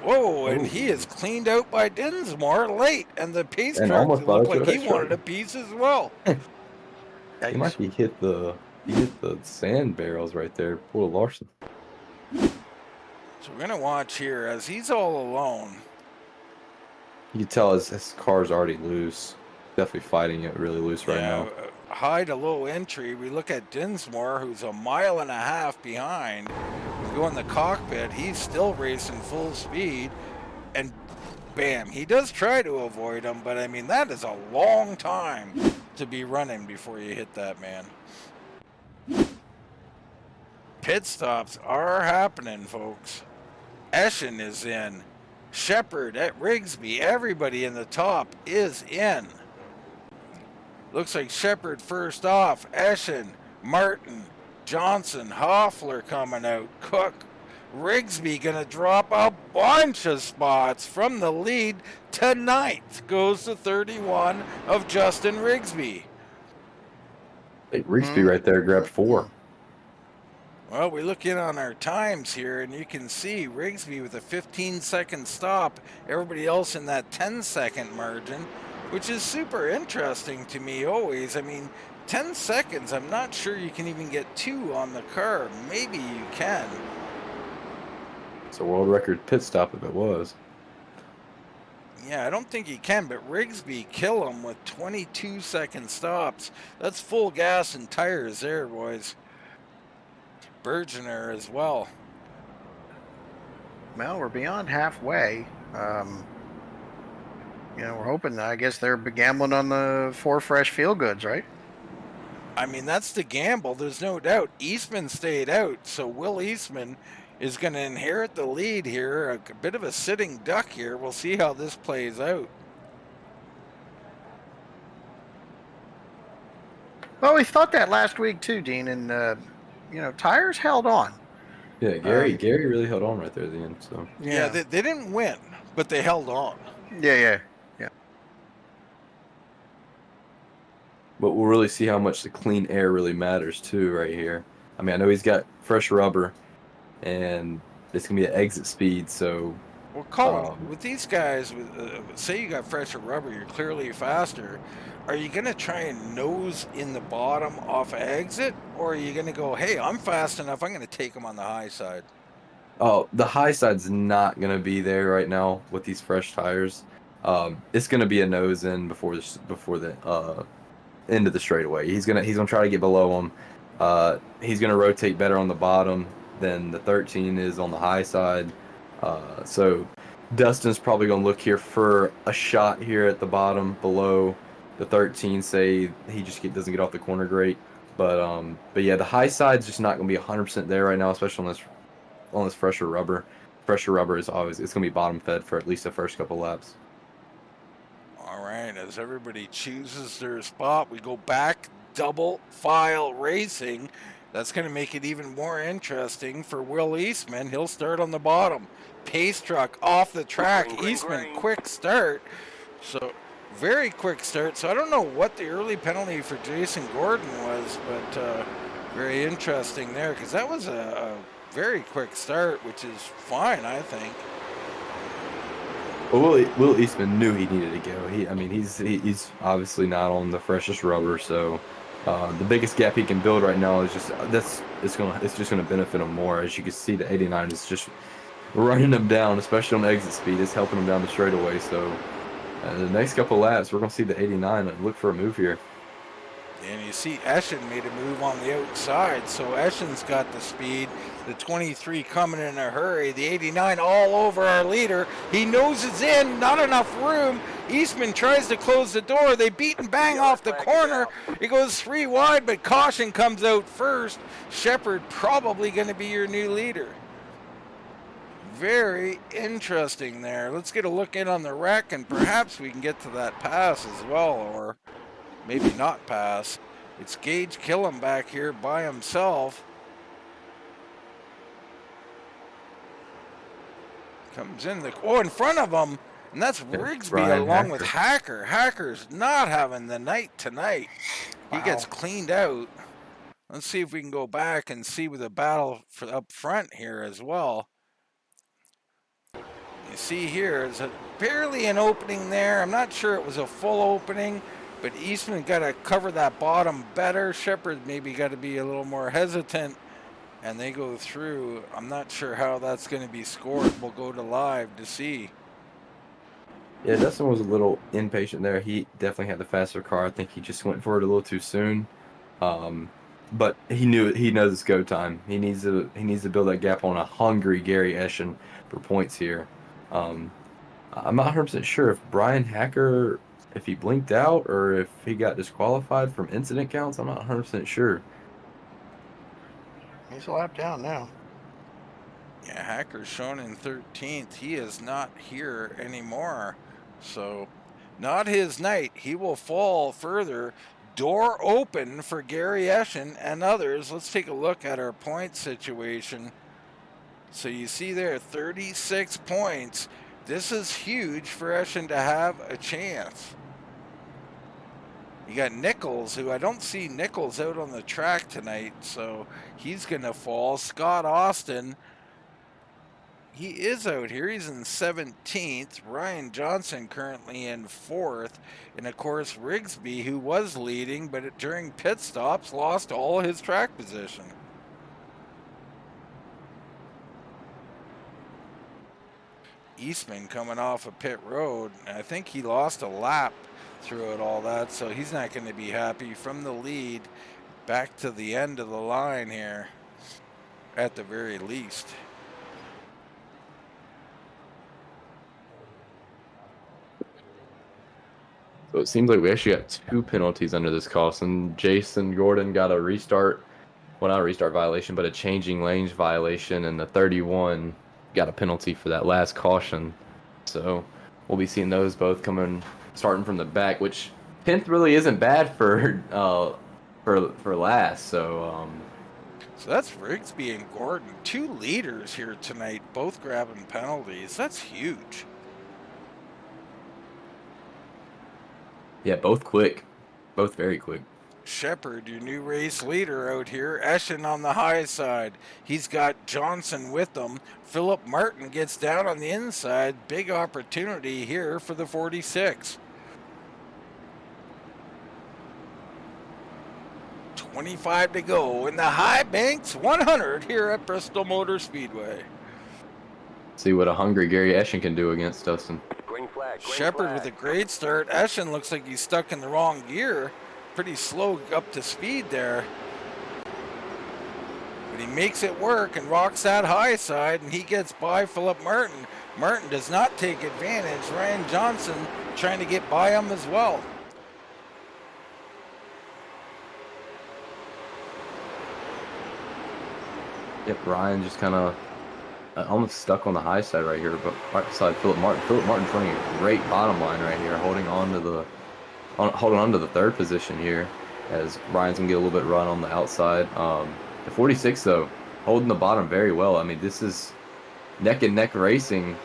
Whoa, and he is cleaned out by Dinsmore late, and the pace truck looked like he wanted a piece as well. He might be hit the sand barrels right there, poor Larson. So we're gonna watch here as he's all alone. You can tell his car's already loose. Definitely fighting it really loose right now. High to low entry. We look at Dinsmore, who's a mile and a half behind. We go in the cockpit. He's still racing full speed, and bam, he does try to avoid him, but I mean that is a long time to be running before you hit that man. Pit stops are happening, folks. Eschen is in. Shepard at Rigsby. Everybody in the top is in. Looks like Shepard first off. Eschen, Martin, Johnson, Hoffler coming out. Cook, Rigsby gonna drop a bunch of spots from the lead to ninth. Goes to 31 of Justin Rigsby. Hey, Rigsby right there grabbed 4. Well, we look in on our times here, and you can see Rigsby with a 15-second stop. Everybody else in that 10-second margin, which is super interesting to me always. I mean, 10 seconds, I'm not sure you can even get 2 on the car. Maybe you can. It's a world record pit stop if it was. Yeah, I don't think you can, but Rigsby kill him with 22-second stops. That's full gas and tires there, boys. Bergener as well. Well, we're beyond halfway. You know, we're hoping, I guess they're gambling on the 4 fresh field goods, right? I mean, that's the gamble. There's no doubt. Eastman stayed out, so Will Eastman is going to inherit the lead here. A bit of a sitting duck here. We'll see how this plays out. Well, we thought that last week too, Dean, and you know, tires held on. Yeah, Gary really held on right there at the end. So yeah, they didn't win, but they held on. Yeah. But we'll really see how much the clean air really matters too right here. I mean, I know he's got fresh rubber, and it's gonna be an exit speed. So, well, Colin, with these guys, say you got fresher rubber, you're clearly faster. Are you gonna try and nose in the bottom off of exit, or are you gonna go, hey, I'm fast enough, I'm gonna take them on the high side? Oh, the high side's not gonna be there right now with these fresh tires. It's gonna be a nose in before the end of the straightaway. He's gonna try to get below him. He's gonna rotate better on the bottom than the 13 is on the high side. So Dustin's probably gonna look here for a shot here at the bottom below the 13. Say he just doesn't get off the corner great. But yeah, the high side's just not gonna be 100% there right now, especially on this fresher rubber. Fresher rubber is always, it's gonna be bottom fed for at least the first couple laps. All right, as everybody chooses their spot, we go back double file racing. That's going to make it even more interesting for Will Eastman. He'll start on the bottom. Pace truck off the track. Eastman, quick start. So, very quick start. So, I don't know what the early penalty for Jason Gordon was, but very interesting there because that was a very quick start, which is fine, I think. Well, Will Eastman knew he needed to go. He's obviously not on the freshest rubber, so the biggest gap he can build right now is just it's just gonna benefit him more. As you can see, the 89 is just running him down, especially on exit speed. It's helping him down the straightaway. So the next couple laps, we're gonna see the 89 look for a move here. And you see Eschen made a move on the outside, so Eschen's got the speed. The 23 coming in a hurry. The 89 all over our leader. He noses in, not enough room. Eastman tries to close the door. They beat and bang off the corner. It goes 3 wide, but caution comes out first. Shepard probably going to be your new leader. Very interesting there. Let's get a look in on the wreck, and perhaps we can get to that pass as well, or maybe not pass. It's Gage Killam back here by himself. Comes in in front of him, and that's Rigsby Bryan along with Hacker. Hacker. Hacker's not having the night tonight. He gets cleaned out. Let's see if we can go back and see with the battle for up front here as well. You see here is barely an opening there. I'm not sure it was a full opening, but Eastman got to cover that bottom better. Shepard maybe got to be a little more hesitant, and they go through. I'm not sure how that's going to be scored. We'll go to live to see. Yeah, Dustin was a little impatient there. He definitely had the faster car. I think he just went for it a little too soon. But he knows it's go time. He needs to build that gap on a hungry Gary Eschen for points here. I'm not 100% sure if Bryan Hacker, if he blinked out or if he got disqualified from incident counts. I'm not 100% sure. He's a lap down now. Yeah, Hacker's shown in 13th. He is not here anymore. So, not his night. He will fall further. Door open for Gary Eschen and others. Let's take a look at our point situation. So you see there, 36 points. This is huge for Eschen to have a chance. You got Nichols, who I don't see Nichols out on the track tonight, so he's going to fall. Scott Austin, he is out here. He's in 17th. Ryan Johnson currently in 4th. And, of course, Rigsby, who was leading, but during pit stops, lost all his track position. Eastman coming off of pit road. I think he lost a lap throughout all that, so he's not going to be happy. From the lead back to the end of the line here, at the very least. So it seems like we actually got 2 penalties under this caution. Jason Gordon got a restart, well, not a restart violation, but a changing lanes violation, and the 31 got a penalty for that last caution. So we'll be seeing those both starting from the back, which 10th really isn't bad for last. So that's Rigsby and Gordon, 2 leaders here tonight, both grabbing penalties. That's huge. yeah, both quick, both very quick. Shepard, your new race leader out here. Eschen on the high side. He's got Johnson with him. Philip Martin gets down on the inside. Big opportunity here for the 46. 25 to go in the High Banks 100 here at Bristol Motor Speedway. See what a hungry Gary Eschen can do against Dustin. Shepard with a great start. Eschen looks like he's stuck in the wrong gear. Pretty slow up to speed there. But he makes it work and rocks that high side, and he gets by Philip Martin. Martin does not take advantage. Ryan Johnson trying to get by him as well. Yep, Ryan just kind of almost stuck on the high side right here, but right beside Philip Martin. Philip Martin's running a great bottom line right here, holding on to the 3rd position here, as Ryan's gonna get a little bit run on the outside. The 46 though, holding the bottom very well. I mean, this is neck and neck racing,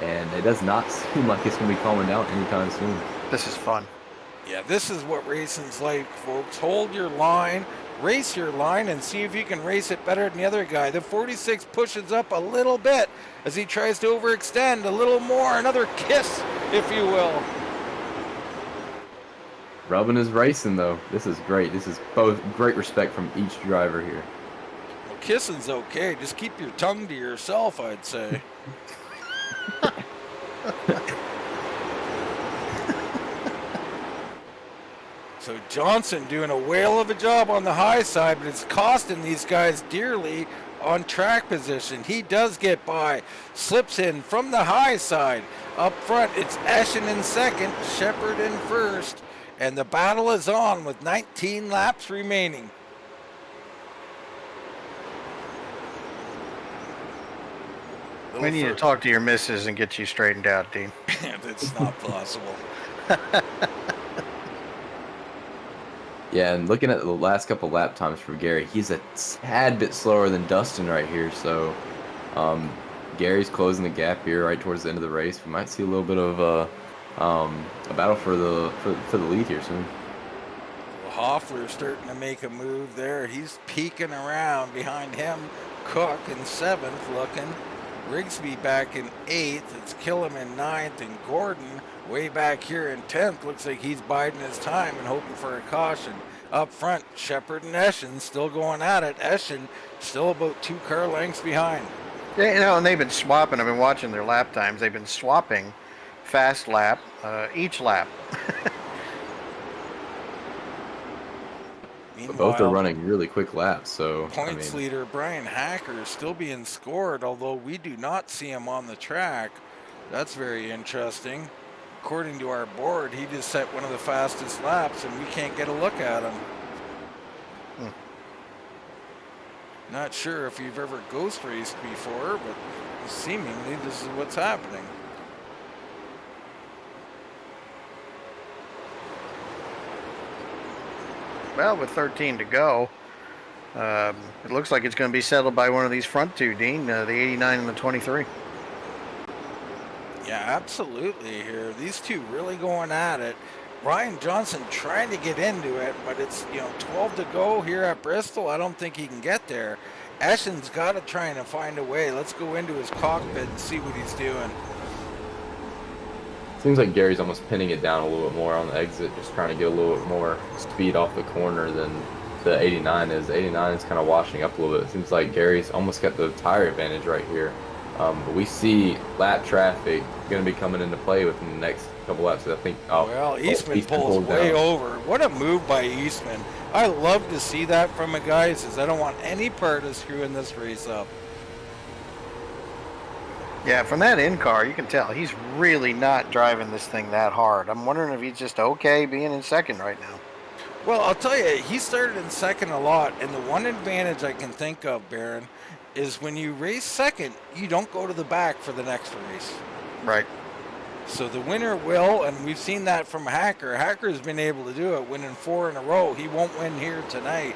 and it does not seem like it's gonna be calming down anytime soon. This is fun. Yeah, this is what racing's like, folks. Hold your line, race your line, and see if you can race it better than the other guy. The 46 pushes up a little bit as he tries to overextend a little more. Another kiss, if you will. Rubbing is racing though. This is great. This is both great respect from each driver here. Well, kissing's okay. Just keep your tongue to yourself, I'd say. So Johnson doing a whale of a job on the high side, but it's costing these guys dearly on track position. He does get by, slips in from the high side. Up front, it's Eschen in second, Shepard in first, and the battle is on with 19 laps remaining. We need to talk to your missus and get you straightened out, Dean. It's not possible. Yeah, and looking at the last couple lap times for Gary, he's a tad bit slower than Dustin right here. So Gary's closing the gap here right towards the end of the race. We might see a little bit of a battle for the lead here soon. Well, Hoffler's starting to make a move there. He's peeking around behind him. Cook in 7th looking. Rigsby back in 8th. It's Killam in 9th, and Gordon way back here in 10th. Looks like he's biding his time and hoping for a caution. Up front, Shepard and Eschen still going at it. Eschen still about 2 car lengths behind. Yeah, you know, and they've been swapping. I've been watching their lap times. They've been swapping fast lap each lap. Both are running really quick laps, so points leader Bryan Hacker is still being scored, although we do not see him on the track. That's very interesting. According to our board, he just set one of the fastest laps, and we can't get a look at him. Not sure if you've ever ghost raced before, but seemingly this is what's happening. Well, with 13 to go, it looks like it's going to be settled by one of these front two, Dean, the 89 and the 23. Yeah, absolutely here. These two really going at it. Ryan Johnson trying to get into it, but it's, 12 to go here at Bristol. I don't think he can get there. Eschen's got to try and find a way. Let's go into his cockpit and see what he's doing. Seems like Gary's almost pinning it down a little bit more on the exit, just trying to get a little bit more speed off the corner than the 89 is. The 89 is kind of washing up a little bit. It seems like Gary's almost got the tire advantage right here. But we see lap traffic going to be coming into play within the next couple laps. I think. Well, Eastman pulls way over. What a move by Eastman. I love to see that from a guy who says, I don't want any part of screwing this race up. Yeah, from that in-car, you can tell he's really not driving this thing that hard. I'm wondering if he's just okay being in second right now. Well, I'll tell you, he started in second a lot, and the one advantage I can think of, Baron, is when you race second, you don't go to the back for the next race. Right. So the winner will, and we've seen that from Hacker. Hacker's been able to do it, winning 4 in a row. He won't win here tonight.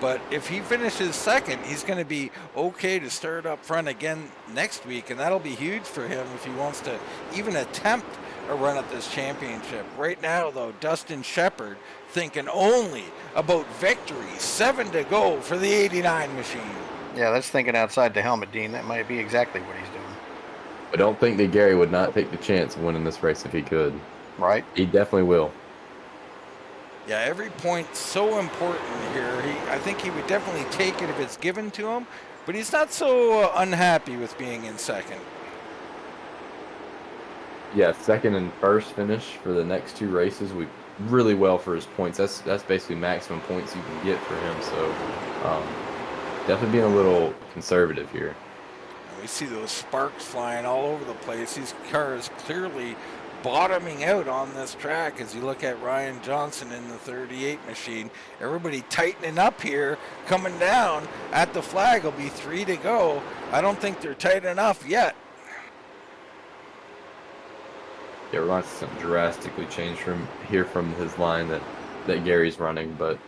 But if he finishes second, he's going to be okay to start up front again next week, and that'll be huge for him if he wants to even attempt a run at this championship. Right now, though, Dustin Shepard thinking only about victory. 7 to go for the 89 machine. Yeah, that's thinking outside the helmet, Dean. That might be exactly what he's doing. I don't think that Gary would not take the chance of winning this race if he could. Right. He definitely will. Yeah, every point's so important here. I think he would definitely take it if it's given to him, but he's not so unhappy with being in second. Yeah, second and first finish for the next 2 races. We really well for his points. That's basically maximum points you can get for him. So definitely being a little conservative here. We see those sparks flying all over the place. These cars clearly bottoming out on this track as you look at Ryan Johnson in the 38 machine. Everybody tightening up here, coming down at the flag. Will be 3 to go. I don't think they're tight enough yet. Yeah, we're going to see something drastically change from here from his line that Gary's running, but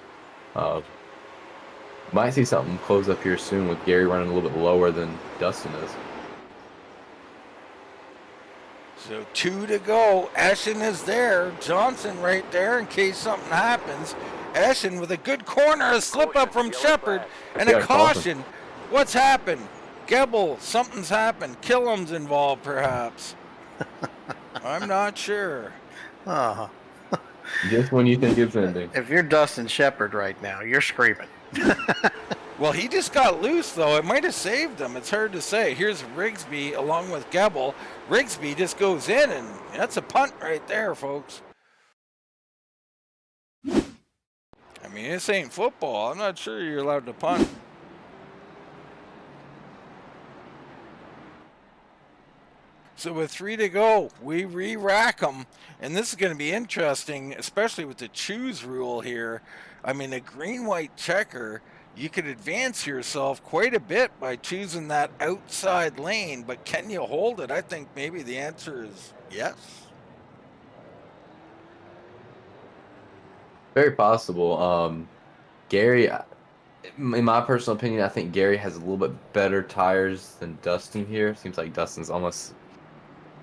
might see something close up here soon with Gary running a little bit lower than Dustin is. So 2 to go. Eschen is there. Johnson right there in case something happens. Eschen with a good corner, a slip up from Shepard, and a caution. What's happened? Gebel, something's happened. Killam's involved, perhaps. I'm not sure. Uh-huh. Just when you think it's ending. If you're Dustin Shepard right now, you're screaming. Well, he just got loose, though. It might have saved him. It's hard to say. Here's Rigsby along with Gebel. Rigsby just goes in, and that's a punt right there, folks. mean, this ain't football. I'm not sure you're allowed to punt. So with 3 to go, we re-rack them, and this is going to be interesting, especially with the choose rule here. I mean, a green-white checker, you could advance yourself quite a bit by choosing that outside lane, but can you hold it? I think maybe the answer is yes. Very possible. Gary, in my personal opinion, I think Gary has a little bit better tires than Dustin here. Seems like Dustin's almost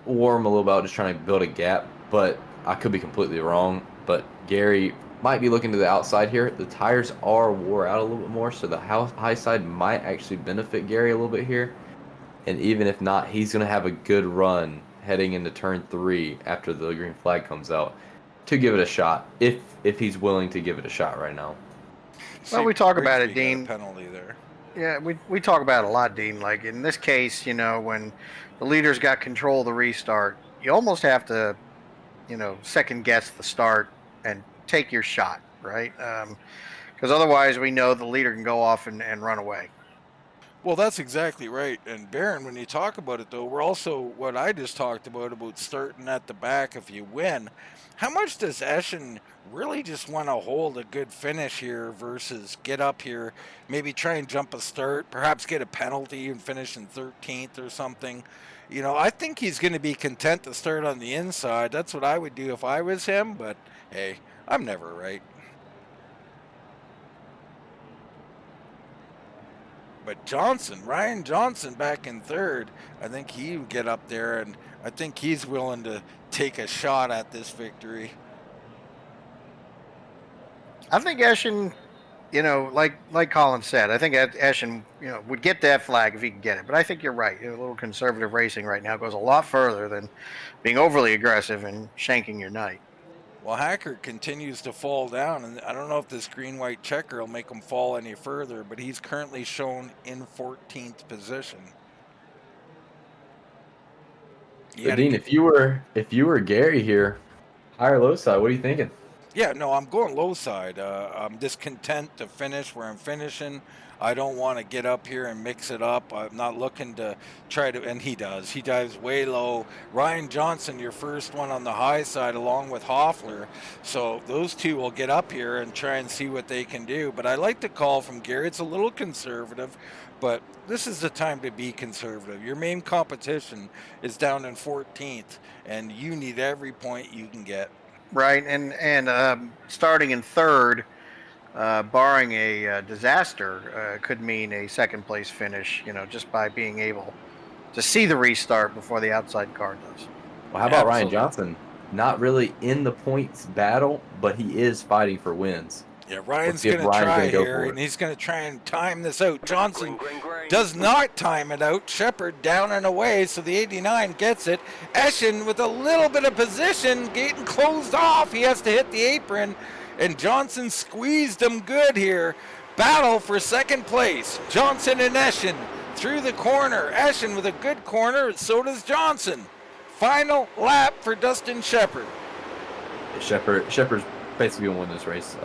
warm a little bit, just trying to build a gap, but I could be completely wrong. But Gary might be looking to the outside here. The tires are wore out a little bit more, so the high side might actually benefit Gary a little bit here. And even if not, he's going to have a good run heading into turn 3 after the green flag comes out to give it a shot, if he's willing to give it a shot right now. Well, we talk about it, Dean. Penalty there. Yeah, we talk about it a lot, Dean. Like in this case, when the leader's got control of the restart, you almost have to, second guess the start and take your shot, right? Because otherwise, we know the leader can go off and run away. Well, that's exactly right. And Baron, when you talk about it, though, we're also what I just talked about starting at the back if you win. How much does Eschen really just want to hold a good finish here versus get up here, maybe try and jump a start, perhaps get a penalty and finish in 13th or something? I think he's going to be content to start on the inside. That's what I would do if I was him, but hey, I'm never right. But Ryan Johnson back in third, I think he would get up there, and I think he's willing to take a shot at this victory. I think Eschen, like Colin said, I think Eschen, would get that flag if he could get it. But I think you're right. A little conservative racing right now goes a lot further than being overly aggressive and shanking your night. Well, Hacker continues to fall down, and I don't know if this green-white checker will make him fall any further, but he's currently shown in 14th position. So Dean, if you were Gary here, high or low side, what are you thinking? Yeah, no, I'm going low side. I'm just content to finish where I'm finishing. I don't want to get up here and mix it up. I'm not looking to try to, and he does. He dives way low. Ryan Johnson, your first one on the high side, along with Hoffler. So those two will get up here and try and see what they can do. But I like the call from Gary. It's a little conservative, but this is the time to be conservative. Your main competition is down in 14th, and you need every point you can get. Right, and starting in third, barring a disaster, could mean a second place finish, just by being able to see the restart before the outside car does. Well, how about Ryan Johnson? Not really in the points battle, but he is fighting for wins. Yeah, Ryan's going to try here, and he's going to try and time this out. Johnson does not time it out. Shepard down and away, so the 89 gets it. Eschen with a little bit of position, getting closed off. He has to hit the apron, and Johnson squeezed him good here. Battle for second place. Johnson and Eschen through the corner. Eschen with a good corner, so does Johnson. Final lap for Dustin Shepard. Shepard's basically going to win this race.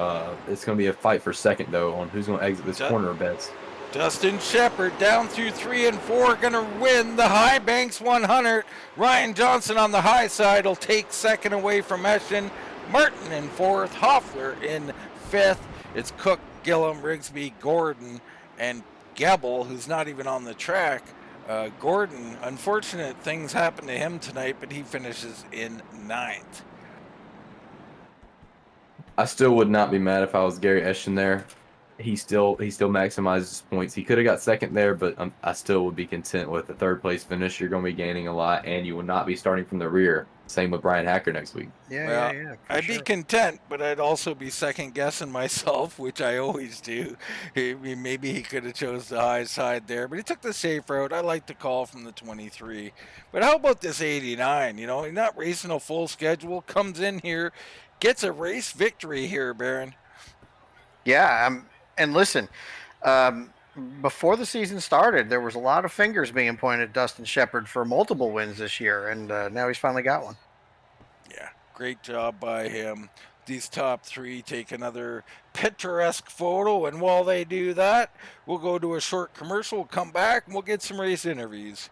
It's going to be a fight for second, though, on who's going to exit this corner of bets. Dustin Shepard down through 3 and 4, going to win the High Banks 100. Ryan Johnson on the high side will take second away from Eschen. Martin in fourth, Hoffler in fifth. It's Cook, Gillum, Rigsby, Gordon, and Gebel, who's not even on the track. Gordon, unfortunate things happened to him tonight, but he finishes in 9th. I still would not be mad if I was Gary Eschen there. He still maximizes points. He could have got second there, but I still would be content with the third place finish. You're going to be gaining a lot, and you will not be starting from the rear. Same with Bryan Hacker next week. Yeah. I'd be content, but I'd also be second guessing myself, which I always do. Maybe he could have chose the high side there, but he took the safe route. I like the call from the 23. But how about this 89? He's not racing a full schedule, comes in here, gets a race victory here, Baron. Yeah, and listen, before the season started, there was a lot of fingers being pointed at Dustin Shepard for multiple wins this year, and now he's finally got one. Yeah, great job by him. these top three take another picturesque photo. And while they do that, we'll go to a short commercial, we'll come back, and we'll get some race interviews.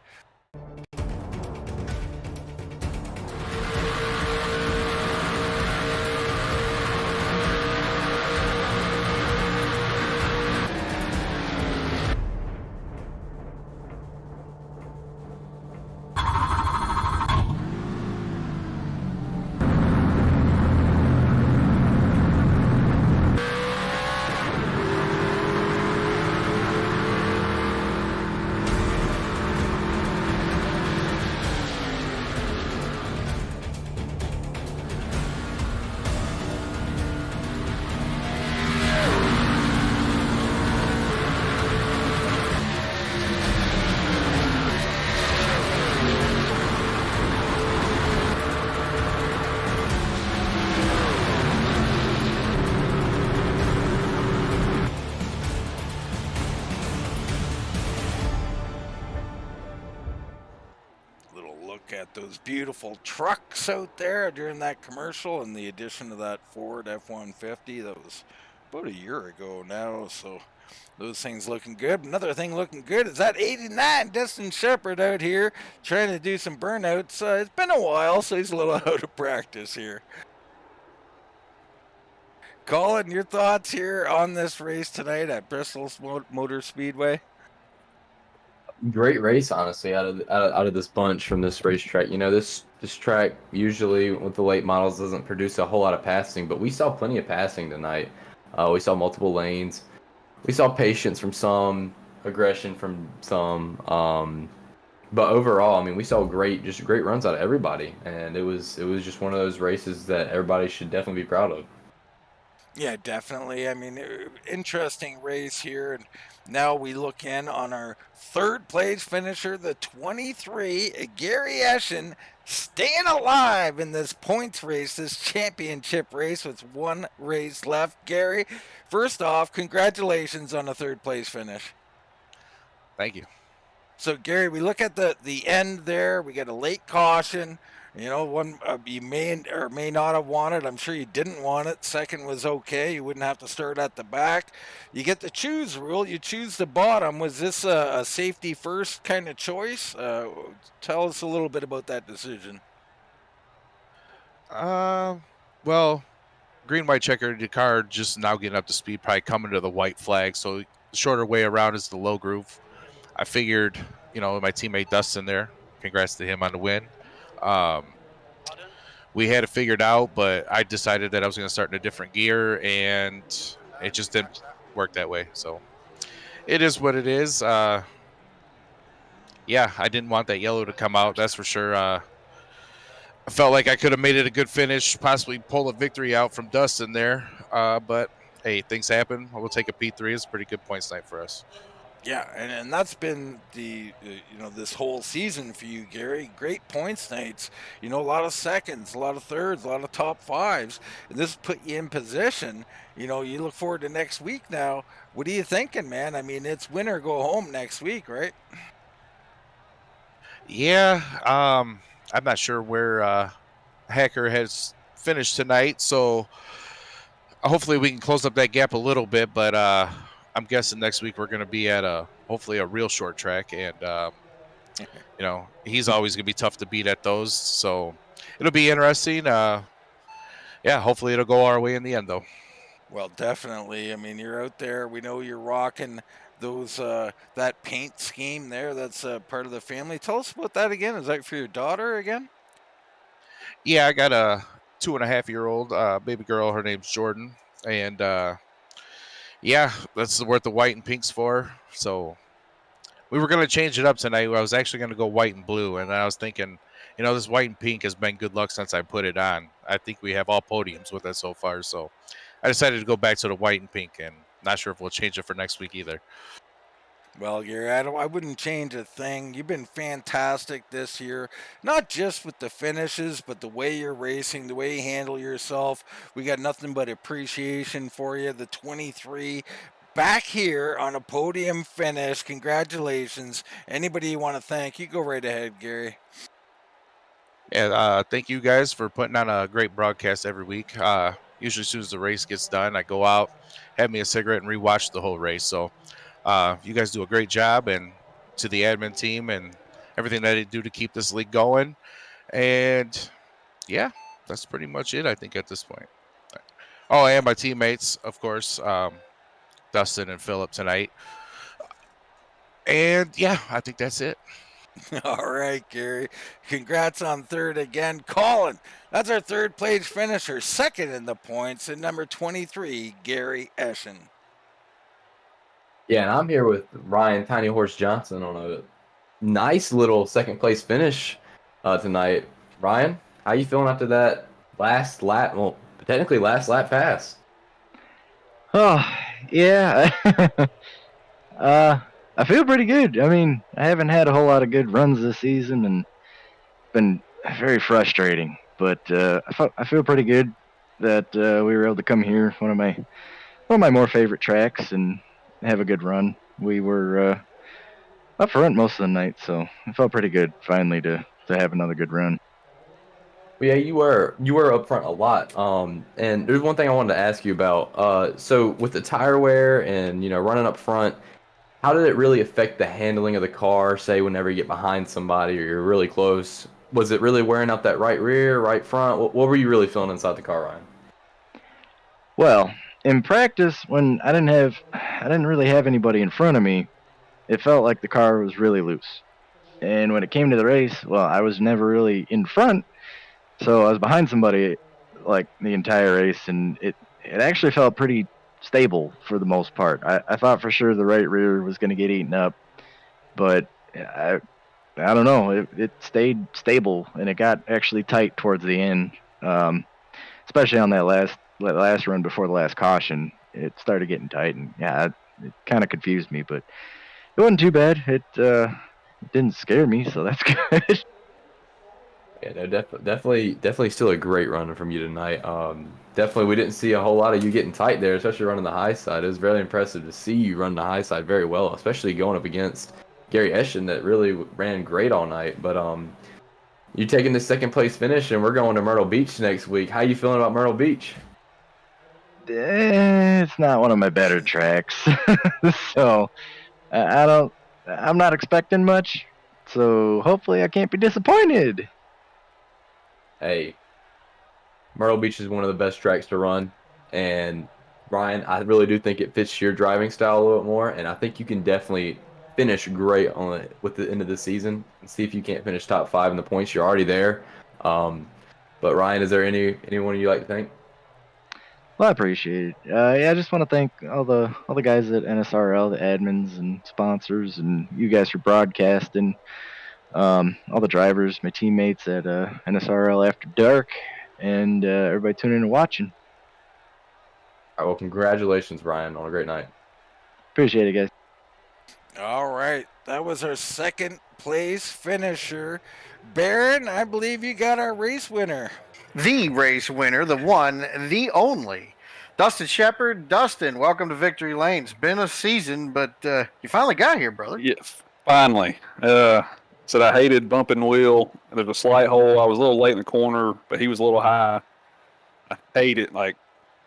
At those beautiful trucks out there during that commercial, and the addition of that Ford F-150 that was about a year ago now, so those things looking good. Another thing looking good is that 89 Dustin Shepard out here trying to do some burnouts. It's been a while, so he's a little out of practice here. Colin, your thoughts here on this race tonight at Bristol Motor Speedway? Great race, honestly, out of this bunch from this racetrack. You know, this track usually with the late models doesn't produce a whole lot of passing, but we saw plenty of passing tonight. We saw multiple lanes. We saw patience from some, aggression from some. But overall, I mean, we saw great runs out of everybody, and it was just one of those races that everybody should definitely be proud of. Yeah, definitely. I mean, interesting race here. And now we look in on our third place finisher, the 23, Gary Eschen, staying alive in this points race, this championship race with one race left. Gary, first off, congratulations on a third place finish. Thank you. So, Gary, we look at the end there. We got a late caution. You know, one you may or may not have wanted. I'm sure you didn't want it. Second was okay. You wouldn't have to start at the back. You get the choose rule. You choose the bottom. Was this a safety first kind of choice? Tell us a little bit about that decision. Well, green, white checkered car just now getting up to speed, probably coming to the white flag. So the shorter way around is the low groove. I figured, you know, my teammate Dustin there. Congrats to him on the win. We had it figured out, but I decided that I was going to start in a different gear, and it just didn't work that way. So it is what it is. Yeah, I didn't want that yellow to come out, that's for sure. I felt like I could have made it a good finish, possibly pull a victory out from Dustin there. But hey, things happen. We'll take a P3. It's a pretty good points night for us. Yeah, and that's been the you know, this whole season for you, Gary. Great points nights. You know, a lot of seconds, a lot of thirds, a lot of top fives. And this put you in position. You know, you look forward to next week now. What are you thinking, man? I mean, it's win or go home next week, right? Yeah, I'm not sure where Hacker has finished tonight, so hopefully we can close up that gap a little bit, but I'm guessing next week we're going to be at hopefully a real short track, and you know, he's always going to be tough to beat at those, so it'll be interesting. Yeah, hopefully it'll go our way in the end, though. Well, definitely. I mean, you're out there. We know you're rocking those that paint scheme there. That's part of the family. Tell us about that again. Is that for your daughter again? Yeah, I got a 2.5-year-old baby girl. Her name's Jordan, and yeah, that's what the white and pink's for. So we were going to change it up tonight. I was actually going to go white and blue, and I was thinking, you know, this white and pink has been good luck since I put it on. I think we have all podiums with it so far, so I decided to go back to the white and pink, and not sure if we'll change it for next week either. Well, Gary, I wouldn't change a thing. You've been fantastic this year, not just with the finishes, but the way you're racing, the way you handle yourself. We got nothing but appreciation for you. The 23 back here on a podium finish. Congratulations. Anybody you want to thank, you go right ahead, Gary. Yeah, thank you guys for putting on a great broadcast every week. usually as soon as the race gets done, I go out, have me a cigarette, and rewatch the whole race. So you guys do a great job, and to the admin team and everything that they do to keep this league going. And yeah, that's pretty much it, I think, at this point. Oh, and my teammates, of course, Dustin and Philip tonight. And yeah, I think that's it. All right, Gary. Congrats on third again. Colin, that's our third place finisher, second in the points, and number 23, Gary Eschen. Yeah, and I'm here with Ryan Tiny Horse Johnson on a nice little second place finish tonight. Ryan, how you feeling after that last lap? Well, technically last lap pass. Oh, yeah. I feel pretty good. I mean, I haven't had a whole lot of good runs this season, and been very frustrating. But I feel pretty good that we were able to come here, one of my more favorite tracks, and have a good run. We were up front most of the night, so I felt pretty good finally to have another good run. Well, yeah, you were up front a lot. And there's one thing I wanted to ask you about. So with the tire wear and running up front, how did it really affect the handling of the car? Say whenever you get behind somebody or you're really close, was it really wearing out that right rear, right front? What were you really feeling inside the car, Ryan? Well, in practice, when I didn't really have anybody in front of me, it felt like the car was really loose. And when it came to the race, well, I was never really in front, so I was behind somebody like the entire race, and it actually felt pretty stable for the most part. I thought for sure the right rear was going to get eaten up, but I don't know. It stayed stable, and it got actually tight towards the end, especially on that last run before the last caution. It started getting tight, and yeah, it kind of confused me, but it wasn't too bad. It didn't scare me, so that's good. Yeah, no, definitely still a great run from you tonight. Definitely, we didn't see a whole lot of you getting tight there, especially running the high side. It was very impressive to see you run the high side very well, especially going up against Gary Eschen that really ran great all night. But you taking the second place finish, and we're going to Myrtle Beach next week. How you feeling about Myrtle Beach? It's not one of my better tracks, so I'm not expecting much. So hopefully I can't be disappointed. Hey, Myrtle Beach is one of the best tracks to run, and Ryan, I really do think it fits your driving style a little bit more, and I think you can definitely finish great on it with the end of the season and see if you can't finish top 5 in the points. You're already there. But Ryan, is there anyone you'd like to thank? Well, I appreciate it. Yeah, I just want to thank all the guys at NSRL, the admins and sponsors, and you guys for broadcasting. All the drivers, my teammates at NSRL After Dark, and everybody tuning in and watching. All right, well, congratulations, Ryan, on a great night. Appreciate it, guys. All right, that was our second place finisher. Baron, I believe you got our race winner. The race winner, the one, the only, Dustin Shepard. Dustin, welcome to Victory Lane. It's been a season, but you finally got here, brother. Yeah, finally. Said I hated bumping wheel. There's a slight hole. I was a little late in the corner, but he was a little high. I hate it,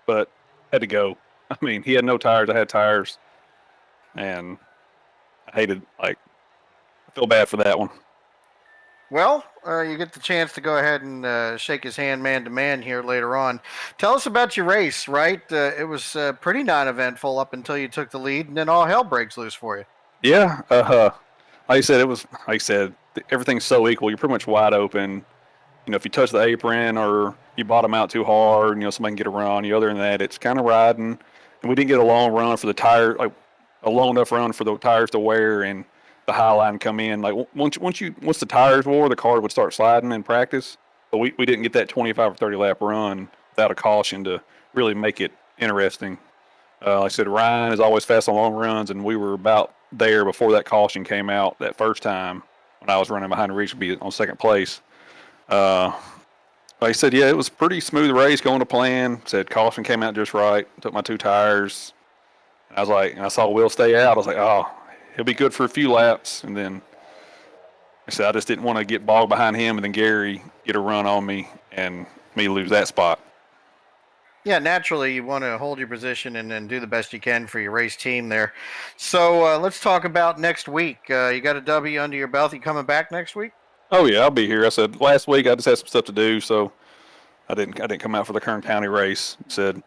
but had to go. I mean, he had no tires. I had tires. And I hated, I feel bad for that one. Well, you get the chance to go ahead and shake his hand man-to-man here later on. Tell us about your race, right? It was pretty non-eventful up until you took the lead, and then all hell breaks loose for you. Yeah. Like I said, everything's so equal. You're pretty much wide open. If you touch the apron or you bottom out too hard, somebody can get a run on you. Other than that, it's kind of riding. And we didn't get a long run for the tire, a long enough run for the tires to wear and the high line come in. Once the tires wore, the car would start sliding in practice. But we didn't get that 25 or 30 lap run without a caution to really make it interesting. Like I said, Ryan is always fast on long runs, and we were about there before that caution came out that first time when I was running behind Reachby on second place. Like I said, yeah, it was a pretty smooth race going to plan. Said caution came out just right. Took my 2 tires. And I saw Will stay out. I was like, oh, he'll be good for a few laps. And then I said, I just didn't want to get bogged behind him and then Gary get a run on me and me lose that spot. Yeah, naturally, you want to hold your position and then do the best you can for your race team there. So let's talk about next week. You got a W under your belt. You coming back next week? Oh yeah, I'll be here. I said last week I just had some stuff to do, so I didn't come out for the Kern County race. Said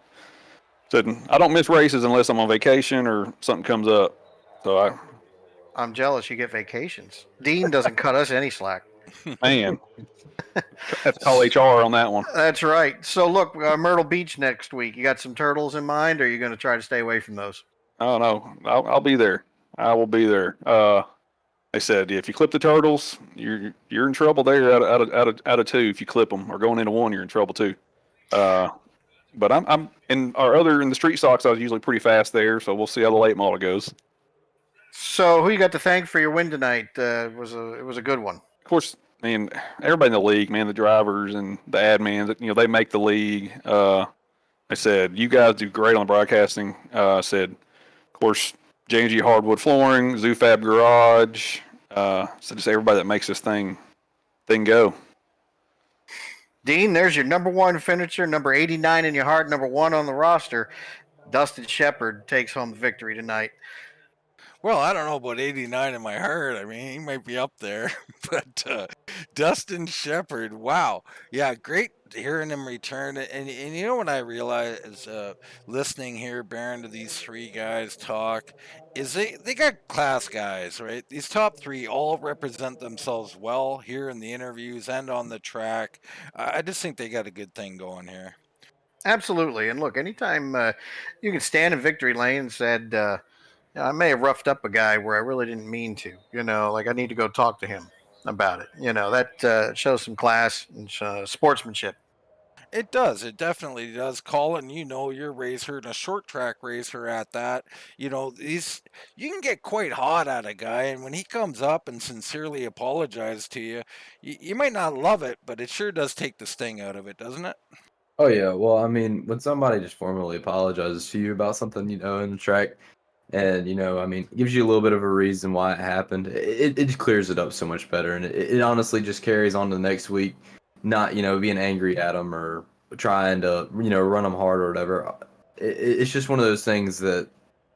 I don't miss races unless I'm on vacation or something comes up. So I'm jealous you get vacations. Dean doesn't cut us any slack. man, have to call HR on that one. That's right. So look, Myrtle Beach next week. You got some turtles in mind, or are you going to try to stay away from those? Oh no, I'll be there. I will be there. They said if you clip the turtles, you're in trouble there out of 2. If you clip them or going into 1, you're in trouble too. But I'm in the street stocks. I was usually pretty fast there, so we'll see how the late model goes. So who you got to thank for your win tonight? It was a good one. Of course, man, everybody in the league, man, the drivers and the admins, they make the league. They said you guys do great on the broadcasting. Said, of course, J&G Hardwood Flooring, Zoofab Garage. So just everybody that makes this thing go. Dean, there's your number 1 finisher, number 89 in your heart, number 1 on the roster. Dustin Shepard takes home the victory tonight. Well, I don't know about 89 in my heart. I mean, he might be up there. But Dustin Shepard, wow. Yeah, great hearing him return. And you know what I realized listening here, Baron, to these 3 guys talk, is they got class guys, right? These top 3 all represent themselves well here in the interviews and on the track. I just think they got a good thing going here. Absolutely. And look, anytime you can stand in victory lane and said, I may have roughed up a guy where I really didn't mean to, like I need to go talk to him about it. That shows some class and sportsmanship. It does. It definitely does. Colin, you're a racer and a short track racer at that. These you can get quite hot at a guy, and when he comes up and sincerely apologizes to you, you might not love it, but it sure does take the sting out of it, doesn't it? Oh yeah, well, I mean, when somebody just formally apologizes to you about something, in the track, and gives you a little bit of a reason why it happened, it just clears it up so much better, and it honestly just carries on to the next week, not being angry at them or trying to run them hard or whatever. It's just one of those things that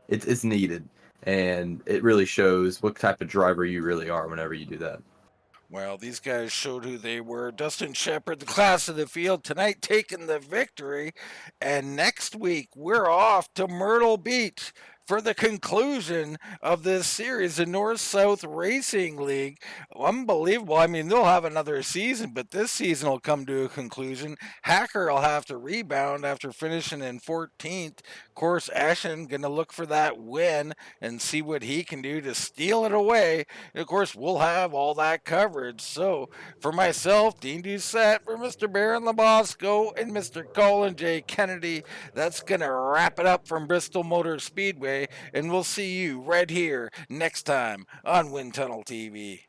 it's needed, and it really shows what type of driver you really are whenever you do that. Well, these guys showed who they were. Dustin Shepard, the class of the field, tonight taking the victory. And next week, we're off to Myrtle Beach for the conclusion of this series, the North-South Racing League. Unbelievable. I mean, they'll have another season, but this season will come to a conclusion. Hacker will have to rebound after finishing in 14th. Of course, Eschen going to look for that win and see what he can do to steal it away. And of course, we'll have all that coverage. So, for myself, Dean Doucette, for Mr. Baron Labosco, and Mr. Colin J. Kennedy, that's going to wrap it up from Bristol Motor Speedway. And we'll see you right here next time on Wind Tunnel TV.